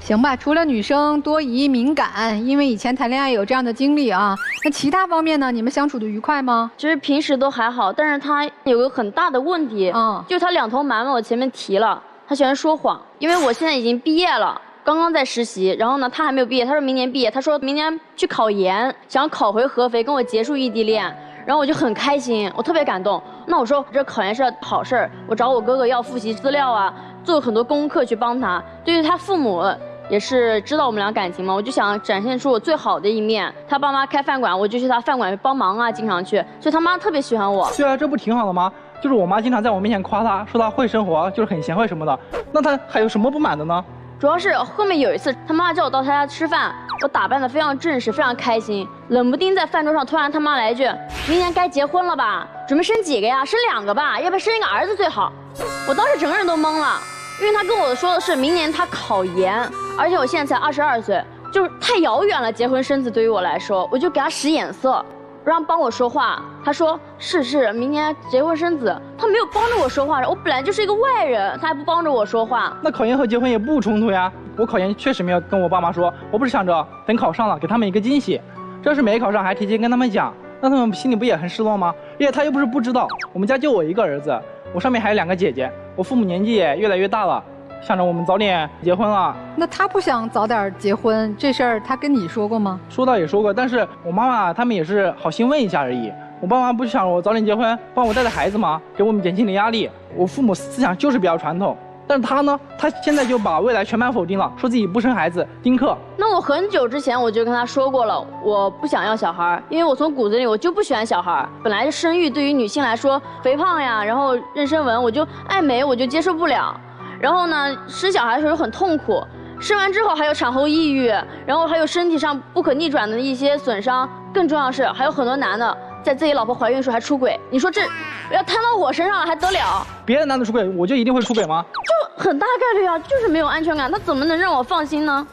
行吧，除了女生多疑敏感，因为以前谈恋爱有这样的经历啊，那其他方面呢？你们相处的愉快吗？其实平时都还好，但是他有个很大的问题，就是他2头瞒嘛，我前面提了，他喜欢说谎。因为我现在已经毕业了，刚刚在实习，然后呢他还没有毕业，他说明年毕业，他说明年去考研，想考回合肥，跟我结束异地恋。然后我就很开心，我特别感动。那我说这考研是好事儿，我找我哥哥要复习资料啊，做很多功课去帮他。对于他父母也是知道我们俩感情嘛，我就想展现出我最好的一面。他爸妈开饭馆，我就去他饭馆帮忙啊，经常去，所以他妈特别喜欢我。对啊，这不挺好的吗？就是我妈经常在我面前夸他，说他会生活，就是很贤惠什么的。那他还有什么不满的呢？主要是后面有一次，他妈叫我到他家吃饭，我打扮得非常正式，非常开心，冷不丁在饭桌上突然他妈来一句：“明年该结婚了吧？准备生几个呀？生2个吧，要不要生一个儿子最好？”我当时整个人都懵了，因为他跟我说的是明年他考研，而且我现在才22岁，就是太遥远了。结婚生子对于我来说，我就给他使眼色，让帮我说话。他说是，明年结婚生子，他没有帮着我说话。我本来就是一个外人，他还不帮着我说话。那考研和结婚也不冲突呀。我考研确实没有跟我爸妈说，我不是想着等考上了给他们一个惊喜，这要是没考上还提前跟他们讲，那他们心里不也很失落吗？而且他又不是不知道，我们家就我一个儿子，我上面还有2个姐姐，我父母年纪也越来越大了，想着我们早点结婚了。那他不想早点结婚这事儿，他跟你说过吗？说倒也说过，但是我妈妈他们也是好心问一下而已。我爸妈不是想我早点结婚，帮我带孩子吗？给我们减轻点压力。我父母思想就是比较传统，但是他呢，他现在就把未来全盘否定了，说自己不生孩子，丁克。那我很久之前我就跟他说过了，我不想要小孩，因为我从骨子里我就不喜欢小孩。本来生育对于女性来说，肥胖呀，然后妊娠纹，我就爱美，我就接受不了。然后呢，生小孩的时候很痛苦，生完之后还有产后抑郁，然后还有身体上不可逆转的一些损伤。更重要的是，还有很多男的在自己老婆怀孕的时候还出轨。你说这要摊到我身上了还得了？别的男的出轨，我就一定会出轨吗？就很大概率啊，就是没有安全感，他怎么能让我放心呢？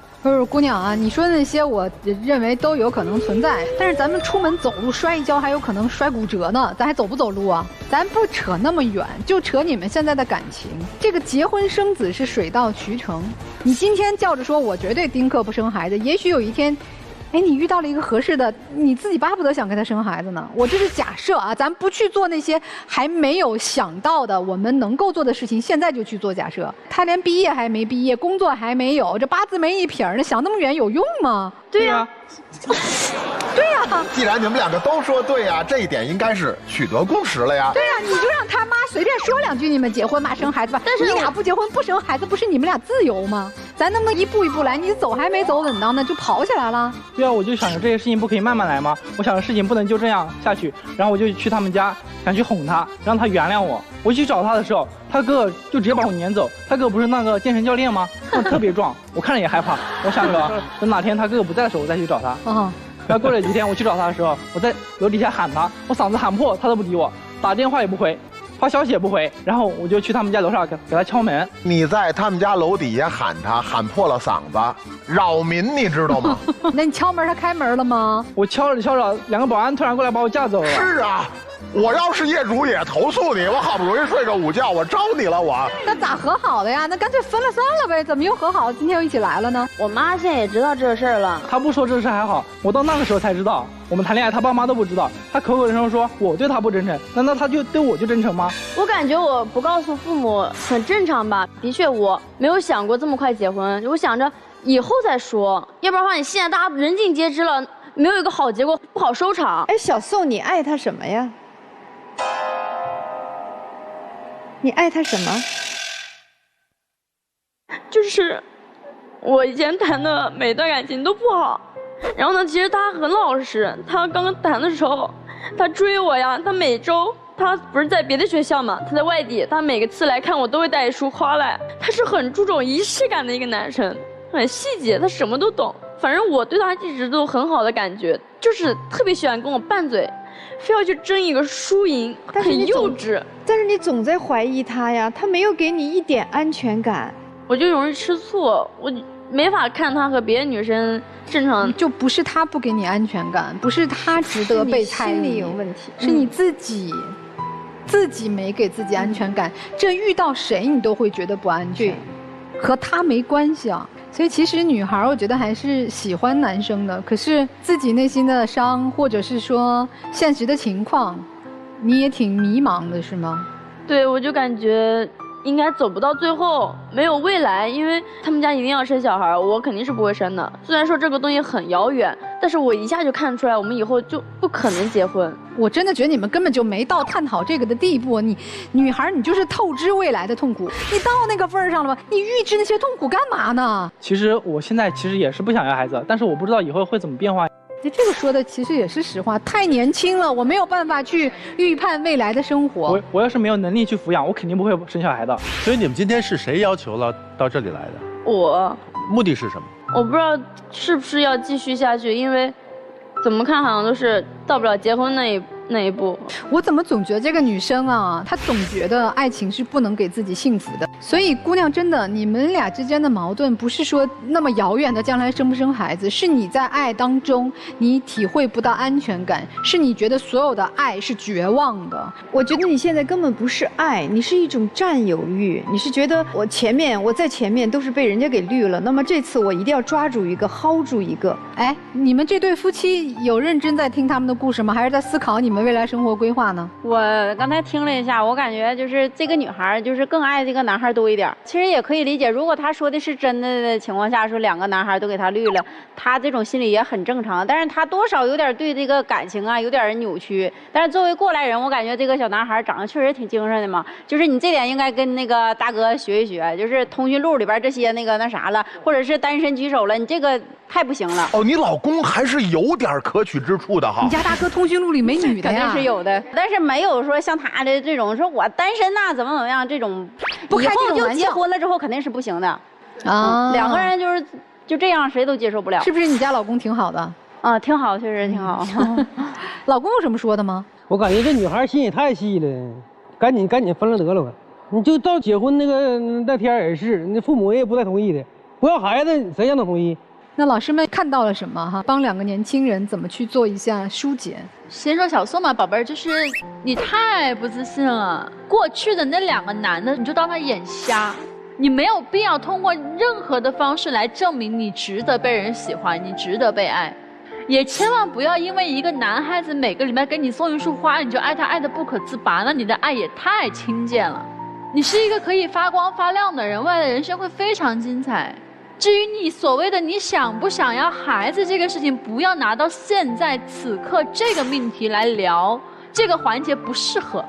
姑娘啊，你说的那些我认为都有可能存在，但是咱们出门走路摔一跤还有可能摔骨折呢，咱还走不走路啊？咱不扯那么远，就扯你们现在的感情。这个结婚生子是水到渠成，你今天叫着说我绝对丁克不生孩子，也许有一天哎，你遇到了一个合适的，你自己巴不得想跟他生孩子呢。我这是假设啊，咱不去做那些还没有想到的我们能够做的事情，现在就去做假设。他连毕业还没毕业，工作还没有，这八字没一撇儿，想那么远有用吗？对呀，对呀。既然你们两个都说对呀，这一点应该是取得共识了呀。对呀，你就让他妈随便说2句，你们结婚吧，生孩子吧。但是你俩不结婚不生孩子，不是你们俩自由吗？咱能不能一步一步来？你走还没走稳当呢，就跑起来了。对啊，我就想着这些事情不可以慢慢来吗？我想着事情不能就这样下去，然后我就去他们家，想去哄他，让他原谅我。我去找他的时候，他哥哥就直接把我撵走。他哥哥不是那个健身教练吗？特别壮，我看着也害怕。我想着等哪天他哥哥不在的时候，我再去找他。然后过了几天，我去找他的时候，我在楼底下喊他，我嗓子喊破，他都不理我，打电话也不回。发消息也不回，然后我就去他们家楼上给他敲门。你在他们家楼底下喊他，喊破了嗓子，扰民，你知道吗？那你敲门，他开门了吗？我敲着敲着，2个保安突然过来把我架走了。是啊，我要是业主也投诉你，我好不容易睡个午觉，我招你了我。那咋和好的呀？那干脆分了算了呗，怎么又和好？今天又一起来了呢？我妈现在也知道这事儿了。她不说这事还好，我到那个时候才知道，我们谈恋爱，他爸妈都不知道。他口口声声说我对他不真诚，难道他就对我就真诚吗？我感觉我不告诉父母很正常吧。的确，我没有想过这么快结婚，我想着以后再说，要不然的话，你现在大家人尽皆知了，没有一个好结果，不好收场。哎，小宋，你爱他什么呀？你爱他什么？就是我以前谈的每段感情都不好，然后呢，其实他很老实。他刚刚谈的时候，他追我呀，他每周他不是在别的学校嘛，他在外地，他每个次来看我都会带一束花来。他是很注重仪式感的一个男生，很细节，他什么都懂。反正我对他一直都很好的感觉，就是特别喜欢跟我拌嘴，非要去争一个输赢，很幼稚。但是你总在怀疑他呀，他没有给你一点安全感。我就容易吃醋，我没法看他和别的女生正常。就不是他不给你安全感，不是他值得被猜疑，心理有问题，是你自己没给自己安全感。这遇到谁你都会觉得不安全，和他没关系啊。所以其实女孩我觉得还是喜欢男生的，可是自己内心的伤，或者是说现实的情况，你也挺迷茫的是吗？对，我就感觉应该走不到最后，没有未来，因为他们家一定要生小孩，我肯定是不会生的。虽然说这个东西很遥远，但是我一下就看出来，我们以后就不可能结婚。我真的觉得你们根本就没到探讨这个的地步。你女孩，你就是透支未来的痛苦，你到那个份儿上了吗？你预知那些痛苦干嘛呢？其实我现在也是不想要孩子，但是我不知道以后会怎么变化。你这个说的其实也是实话，太年轻了，我没有办法去预判未来的生活。我要是没有能力去抚养，我肯定不会生小孩的。所以你们今天是谁要求了到这里来的？我。目的是什么？我不知道是不是要继续下去，因为怎么看好像都是到不了结婚那一哪一部？我怎么总觉得这个女生啊，她总觉得爱情是不能给自己幸福的。所以姑娘，真的，你们俩之间的矛盾不是说那么遥远的将来生不生孩子，是你在爱当中你体会不到安全感，是你觉得所有的爱是绝望的。我觉得你现在根本不是爱，你是一种占有欲，你是觉得我在前面都是被人家给绿了，那么这次我一定要抓住一个，薅住一个。哎，你们这对夫妻有认真在听他们的故事吗？还是在思考你们未来生活规划呢？我刚才听了一下，我感觉就是这个女孩就是更爱这个男孩多一点。其实也可以理解，如果她说的是真的情况下，说2个男孩都给她绿了，她这种心理也很正常。但是她多少有点对这个感情啊有点扭曲。但是作为过来人，我感觉这个小男孩长得确实挺精神的嘛。就是你这点应该跟那个大哥学一学，就是通讯录里边这些那啥了，或者是单身举手了，你这个太不行了。哦，你老公还是有点可取之处的哈。你家大哥通讯录里没女的呀？肯定是有的，但是没有说像他的这种说我单身呐怎么样这种，不开这种就玩笑结婚了之后肯定是不行的啊。2个人就这样谁都接受不了。是不是你家老公挺好的？啊，挺好，确实挺好。老公有什么说的吗？我感觉这女孩心也太细了，赶紧分了得了吧。你就到结婚那天也是，你父母也不太同意的，不要孩子谁让他同意？那老师们看到了什么哈？帮2个年轻人怎么去做一下疏解？先说小宋吧，宝贝儿，就是你太不自信了。过去的那2个男的，你就当他眼瞎，你没有必要通过任何的方式来证明你值得被人喜欢，你值得被爱。也千万不要因为一个男孩子每个礼拜给你送一束花，你就爱他爱得不可自拔，那你的爱也太轻贱了。你是一个可以发光发亮的人，未来的人生会非常精彩。至于你所谓的你想不想要孩子这个事情，不要拿到现在此刻这个命题来聊，这个环节不适合。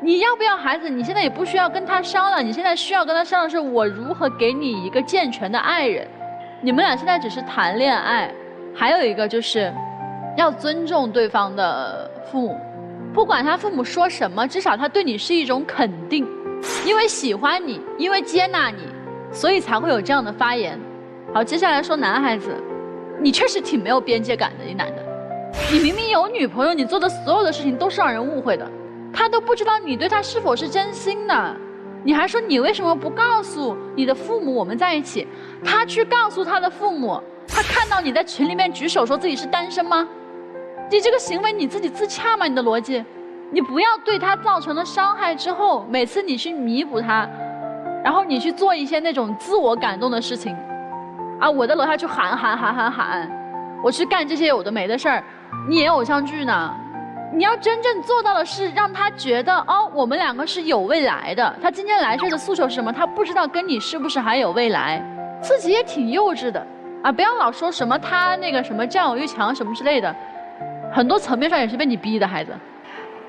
你要不要孩子，你现在也不需要跟他商量，你现在需要跟他商量的是我如何给你一个健全的爱人。你们俩现在只是谈恋爱，还有一个就是要尊重对方的父母，不管他父母说什么，至少他对你是一种肯定，因为喜欢你，因为接纳你，所以才会有这样的发言。好，接下来说男孩子，你确实挺没有边界感的，一男的，你明明有女朋友，你做的所有的事情都是让人误会的，他都不知道你对他是否是真心的，你还说你为什么不告诉你的父母我们在一起？他去告诉他的父母，他看到你在群里面举手说自己是单身吗？你这个行为你自己自洽吗？你的逻辑，你不要对他造成了伤害之后，每次你去弥补他，然后你去做一些那种自我感动的事情，啊，我在楼下去喊，我去干这些有的没的事儿，你演偶像剧呢。你要真正做到的是让他觉得哦，我们2个是有未来的。他今天来这的诉求是什么？他不知道跟你是不是还有未来，自己也挺幼稚的啊！不要老说什么他那个什么占有欲强什么之类的，很多层面上也是被你逼的孩子。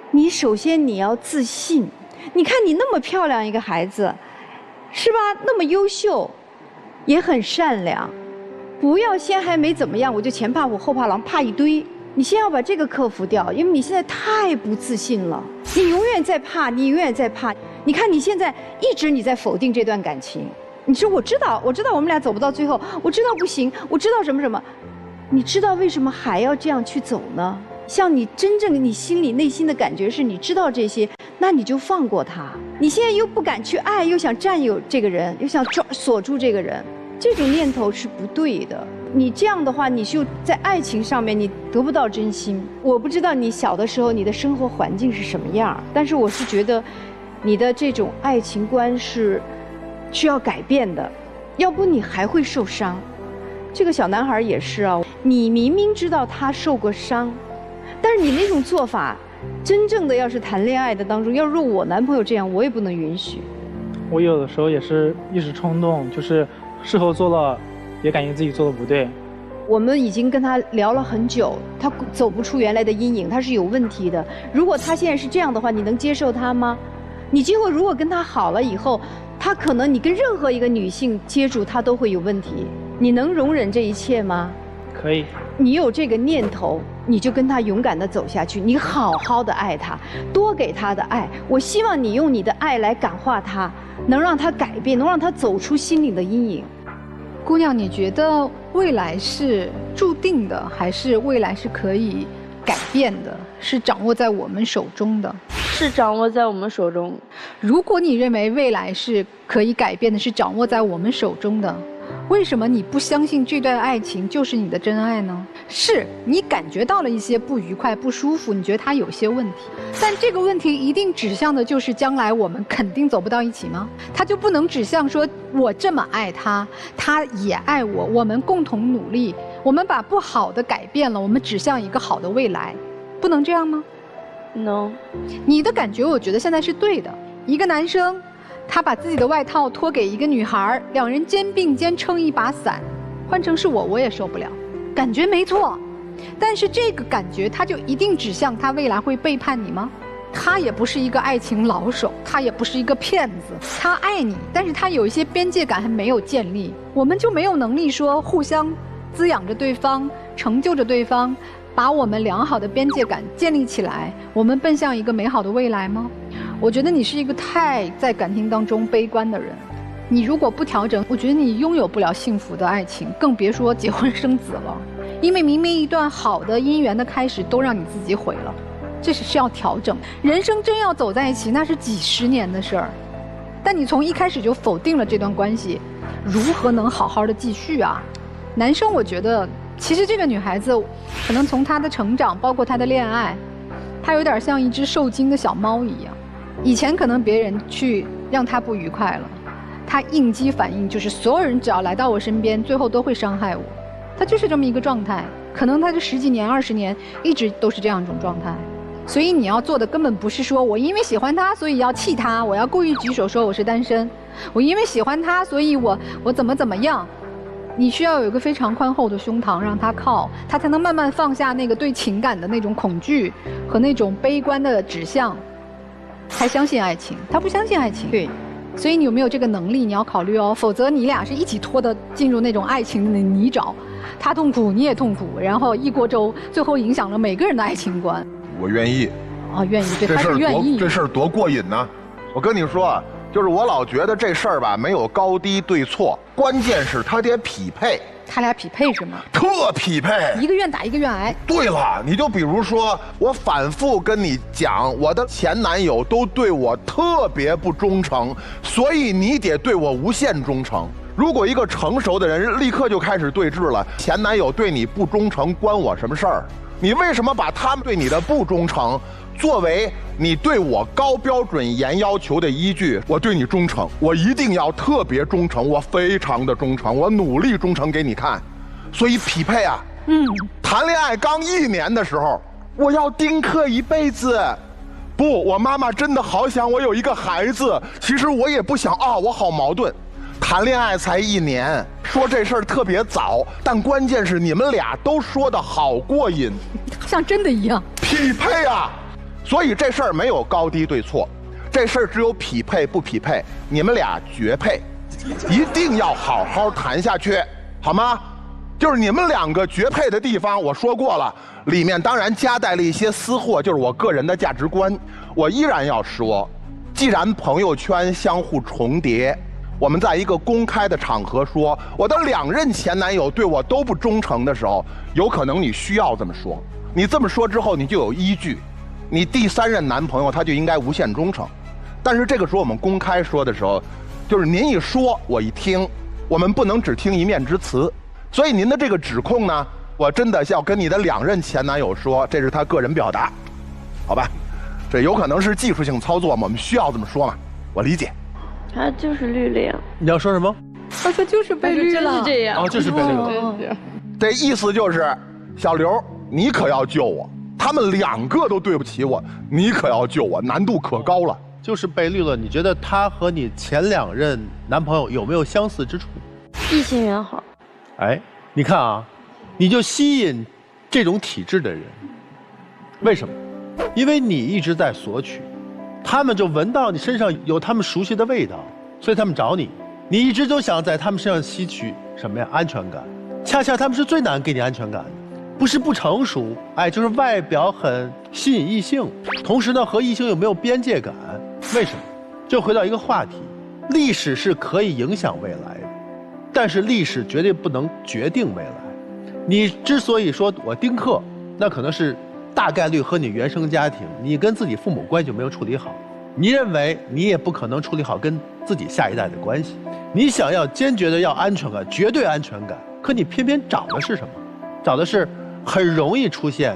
你首先你要自信，你看你那么漂亮一个孩子，是吧？那么优秀，也很善良，不要先还没怎么样，我就前怕虎后怕狼，怕一堆。你先要把这个克服掉，因为你现在太不自信了，你永远在怕，你永远在怕。你看你现在一直你在否定这段感情，你说我知道我们俩走不到最后，我知道不行，我知道什么什么，你知道为什么还要这样去走呢？像你真正你心里内心的感觉是你知道这些，那你就放过他。你现在又不敢去爱，又想占有这个人，又想锁住这个人，这种念头是不对的。你这样的话，你就在爱情上面你得不到真心。我不知道你小的时候你的生活环境是什么样，但是我是觉得你的这种爱情观是需要改变的，要不你还会受伤。这个小男孩也是啊，你明明知道他受过伤，但是你那种做法，真正的要是谈恋爱的当中，要是我男朋友这样，我也不能允许。我有的时候也是一时冲动，就是事后做了也感觉自己做的不对。我们已经跟他聊了很久，他走不出原来的阴影，他是有问题的。如果他现在是这样的话，你能接受他吗？你今后如果跟他好了以后，他可能你跟任何一个女性接触，他都会有问题，你能容忍这一切吗？可以。你有这个念头，你就跟他勇敢地走下去，你好好的爱他，多给他的爱。我希望你用你的爱来感化他，能让他改变，能让他走出心灵的阴影。姑娘，你觉得未来是注定的，还是未来是可以改变的，是掌握在我们手中的。是掌握在我们手中。如果你认为未来是可以改变的，是掌握在我们手中的，为什么你不相信这段爱情就是你的真爱呢？是你感觉到了一些不愉快、不舒服，你觉得它有些问题，但这个问题一定指向的就是将来我们肯定走不到一起吗？它就不能指向说我这么爱他，他也爱我，我们共同努力，我们把不好的改变了，我们指向一个好的未来，不能这样吗？ No， 你的感觉我觉得现在是对的。一个男生，他把自己的外套脱给一个女孩，两人肩并肩撑一把伞，换成是我也受不了，感觉没错。但是这个感觉，他就一定指向他未来会背叛你吗？他也不是一个爱情老手，他也不是一个骗子，他爱你，但是他有一些边界感还没有建立，我们就没有能力说互相滋养着对方，成就着对方。 把我们良好的边界感建立起来，我们奔向一个美好的未来吗？我觉得你是一个太在感情当中悲观的人。你如果不调整，我觉得你拥有不了幸福的爱情，更别说结婚生子了。因为明明一段好的姻缘的开始都让你自己毁了，这是要调整。人生真要走在一起，那是几十年的事儿。但你从一开始就否定了这段关系，如何能好好的继续啊？男生，我觉得。 其实这个女孩子，可能从她的成长，包括她的恋爱，她有点像一只受惊的小猫一样。以前可能别人去让她不愉快了，她应激反应就是所有人只要来到我身边，最后都会伤害我。她就是这么一个状态。可能她这10几年、20年一直都是这样一种状态。所以你要做的根本不是说我因为喜欢他，所以要气他，我要故意举手说我是单身。我因为喜欢他，所以我怎么样。 你需要有一个非常宽厚的胸膛，让他靠，他才能慢慢放下那个对情感的那种恐惧和那种悲观的指向，才相信爱情。他不相信爱情，对，所以你有没有这个能力？你要考虑哦，否则你俩是一起拖的进入那种爱情的泥沼，他痛苦你也痛苦，然后一锅粥，最后影响了每个人的爱情观。我愿意。哦，愿意，对，他是愿意。这事儿多过瘾呢！我跟你说。 就是我老觉得这事儿吧，没有高低对错，关键是他得匹配。他俩匹配是吗？特匹配，一个愿打一个愿挨。对了，你就比如说，我反复跟你讲，我的前男友都对我特别不忠诚，所以你得对我无限忠诚。如果一个成熟的人立刻就开始对峙了，前男友对你不忠诚关我什么事儿？你为什么把他们对你的不忠诚？ 作为你对我高标准严要求的依据，我对你忠诚，我一定要特别忠诚，我非常的忠诚，我努力忠诚给你看，所以匹配啊，谈恋爱刚1年的时候，我要丁克一辈子，不，我妈妈真的好想我有一个孩子，其实我也不想啊，我好矛盾，谈恋爱才1年，说这事儿特别早，但关键是你们俩都说的好过瘾，像真的一样，匹配啊。 所以这事儿没有高低对错，这事儿只有匹配不匹配，你们俩绝配，一定要好好谈下去，好吗？就是你们2个绝配的地方，我说过了，里面当然夹带了一些私货，就是我个人的价值观。我依然要说，既然朋友圈相互重叠，我们在一个公开的场合说我的2任前男友对我都不忠诚的时候，有可能你需要这么说。你这么说之后，你就有依据。 你第3任男朋友他就应该无限忠诚，但是这个时候我们公开说的时候，就是您一说我一听，我们不能只听一面之词，所以您的这个指控呢，我真的要跟你的2任前男友说，这是他个人表达，好吧？这有可能是技术性操作嘛，我们需要这么说嘛，我理解。他就是绿了呀。你要说什么？他说就是被绿了，就是这样。哦，就是被绿了。这意思就是，小刘，你可要救我。 他们2个都对不起我，你可要救我，难度可高了。就是被绿了，你觉得他和你前2任男朋友有没有相似之处？异性缘好。哎，你看啊，你就吸引这种体质的人，为什么？因为你一直在索取，他们就闻到你身上有他们熟悉的味道，所以他们找你。你一直都想在他们身上吸取什么呀？安全感。恰恰他们是最难给你安全感的。 不是不成熟，哎，就是外表很吸引异性，同时呢和异性有没有边界感？为什么？就回到一个话题，历史是可以影响未来的，但是历史绝对不能决定未来。你之所以说我丁克，那可能是大概率和你原生家庭，你跟自己父母关系就没有处理好，你认为你也不可能处理好跟自己下一代的关系，你想要坚决的要安全感，绝对安全感，可你偏偏找的是什么？找的是很容易出现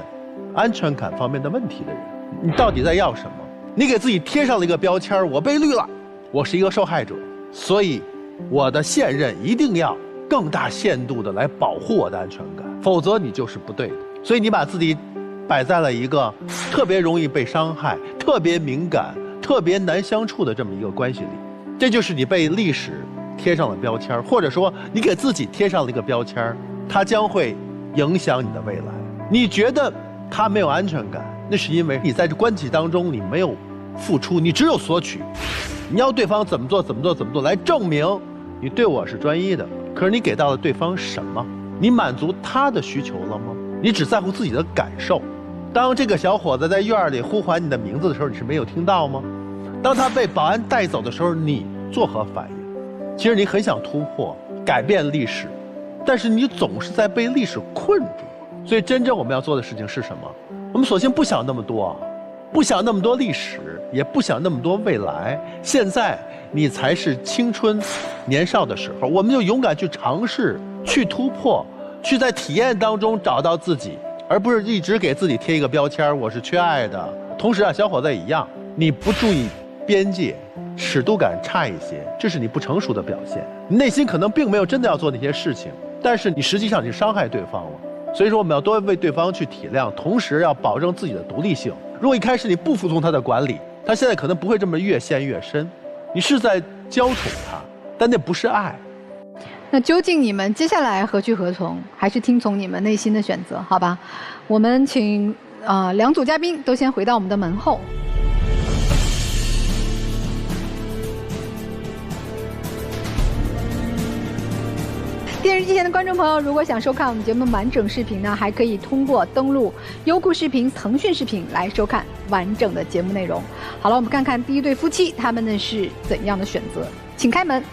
安全感方面的问题的人。你到底在要什么？你给自己贴上了一个标签，我被绿了，我是一个受害者，所以我的现任一定要更大限度的来保护我的安全感，否则你就是不对的。所以你把自己摆在了一个特别容易被伤害、特别敏感、特别难相处的这么一个关系里，这就是你被历史贴上了标签，或者说你给自己贴上了一个标签，它将会影响你的未来。你觉得他没有安全感，那是因为你在这关系当中你没有付出，你只有索取，你要对方怎么做来证明你对我是专一的。可是你给到了对方什么？你满足他的需求了吗？你只在乎自己的感受。当这个小伙子在院里呼唤你的名字的时候，你是没有听到吗？当他被保安带走的时候，你作何反应？其实你很想突破改变历史，但是你总是在被历史困住。所以真正我们要做的事情是什么？我们索性不想那么多，不想那么多历史，也不想那么多未来。现在你才是青春年少的时候，我们就勇敢去尝试，去突破，去在体验当中找到自己，而不是一直给自己贴一个标签，我是缺爱的。同时啊，小伙子也一样，你不注意边界，尺度感差一些，这是你不成熟的表现。你内心可能并没有真的要做那些事情，但是你实际上你伤害对方了。所以说我们要多为对方去体谅，同时要保证自己的独立性。如果一开始你不服从他的管理，他现在可能不会这么越陷越深。你是在娇宠他，但那不是爱。那究竟你们接下来何去何从？还是听从你们内心的选择？好吧，我们请两组嘉宾都先回到我们的门后。电视机前的观众朋友，如果想收看我们节目完整视频呢，还可以通过登录优酷视频、腾讯视频来收看完整的节目内容。好了，我们看看第一对夫妻他们呢是怎样的选择，请开门。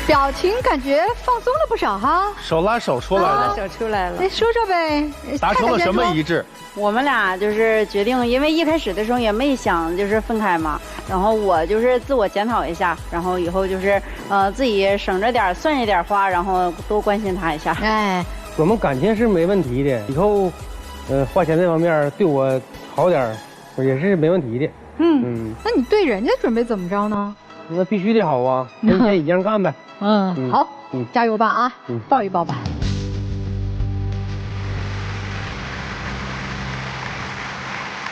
表情感觉放松了不少哈，手拉手出来了，手出来了。哎，说说呗，达成了什么一致？我们俩就是决定，因为一开始的时候也没想就是分开嘛，然后我就是自我检讨一下，然后以后就是自己省着点算着点花，然后多关心他一下。哎，我们感情是没问题的，以后花钱这方面对我好点也是没问题的。那你对人家准备怎么着呢？那必须得好啊，跟以前一样干呗。好，加油吧啊！抱一抱吧。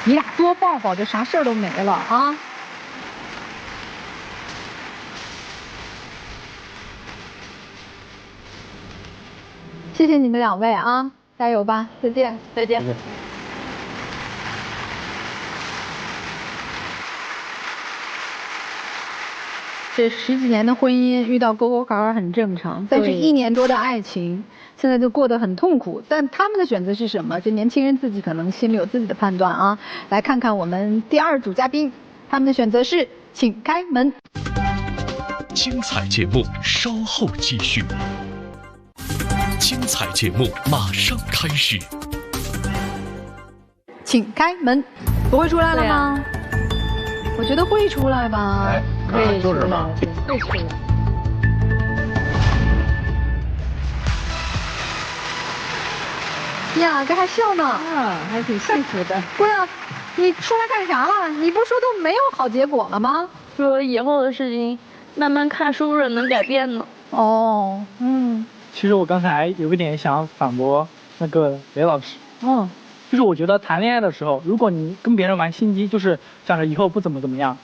你俩多抱抱，就啥事儿都没了啊！谢谢你们两位啊，加油吧！再见，再见。这10几年的婚姻遇到沟沟坎坎很正常，但是1年多的爱情现在就过得很痛苦。但他们的选择是什么？这年轻人自己可能心里有自己的判断啊。来看看我们第2组嘉宾，他们的选择是，请开门。精彩节目稍后继续。精彩节目马上开始。请开门，不会出来了吗？我觉得会出来吧。会出来，会出来。呀，这还笑呢，还挺幸福的。对啊，你出来干啥了？你不是说都没有好结果了吗？说以后的事情慢慢看，说不准能改变呢。哦，其实我刚才有一点想反驳那个雷老师。就是我觉得谈恋爱的时候，如果你跟别人玩心机，就是想着以后不怎么样，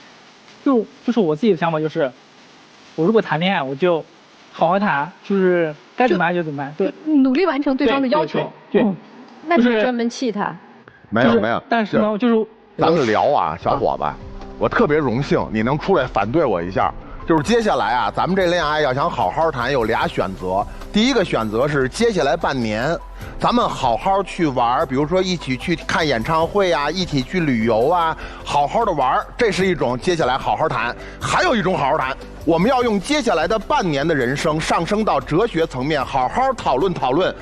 就是我自己的想法就是，我如果谈恋爱，我就好好谈，就是该怎么办就怎么办，对，努力完成对方的要求。对，那你专门气他？没有没有，但是呢，就是咱们聊啊，小伙子，我特别荣幸你能出来反对我一下，就是接下来啊，咱们这恋爱要想好好谈，有俩选择。第一个选择是接下来半年，咱们好好去玩，比如说一起去看演唱会啊，一起去旅游啊，好好的玩，这是一种接下来好好谈。还有一种好好谈，我们要用接下来的半年的人生上升到哲学层面，好好讨论讨论，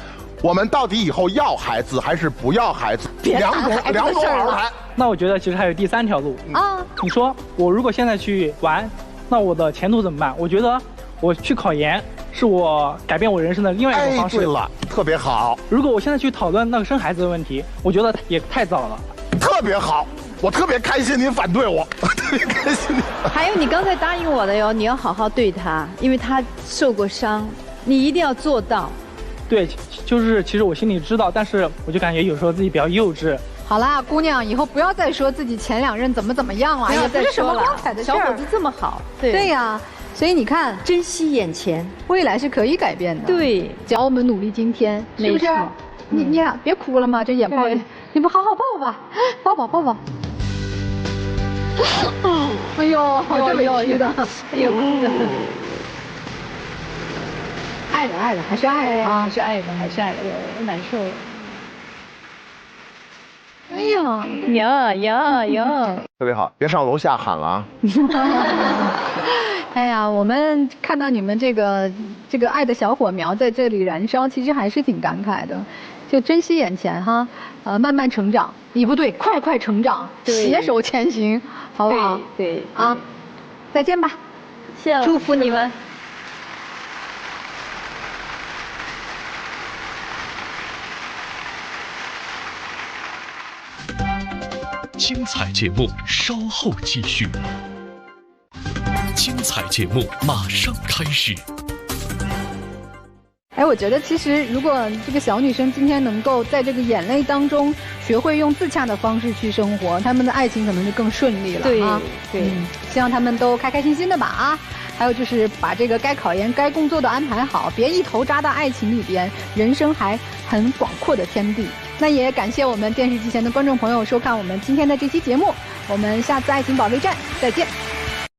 我们到底以后要孩子还是不要孩子？两种好好谈。那我觉得其实还有第3条路啊。你说我如果现在去玩，那我的前途怎么办？我觉得我去考研是我改变我人生的另外一种方式。对了，特别好。如果我现在去讨论那个生孩子的问题，我觉得也太早了。特别好，我特别开心您反对我，特别开心您。还有你刚才答应我的哟，你要好好对他，因为他受过伤，你一定要做到。对，就是其实我心里知道，但是我就感觉有时候自己比较幼稚。好啦，姑娘，以后不要再说自己前2任怎么样了，也不是什么光彩的事儿。小伙子这么好，对呀，所以你看，珍惜眼前，未来是可以改变的。对，只要我们努力今天，是不是？你俩别哭了嘛，这眼泡，你们好好抱吧，抱抱。哎呦，这委屈的，哎呦，爱的，还是爱的啊，是爱的，还是爱的，我难受了。哎呀，特别好，别上楼下喊了啊！哎呀，我们看到你们这个爱的小火苗在这里燃烧，其实还是挺感慨的。就珍惜眼前哈，慢慢成长，也不对，快成长，携手前行，好不好？对啊，再见吧，谢了，祝福你们。精彩节目稍后继续。精彩节目马上开始。哎，我觉得其实如果这个小女生今天能够在这个眼泪当中学会用自洽的方式去生活，她们的爱情可能就更顺利了啊。对，希望她们都开开心心的吧啊。还有就是把这个该考研、该工作的安排好，别一头扎到爱情里边，人生还很广阔的天地。那也感谢我们电视机前的观众朋友收看我们今天的这期节目，我们下次爱情保卫战再见。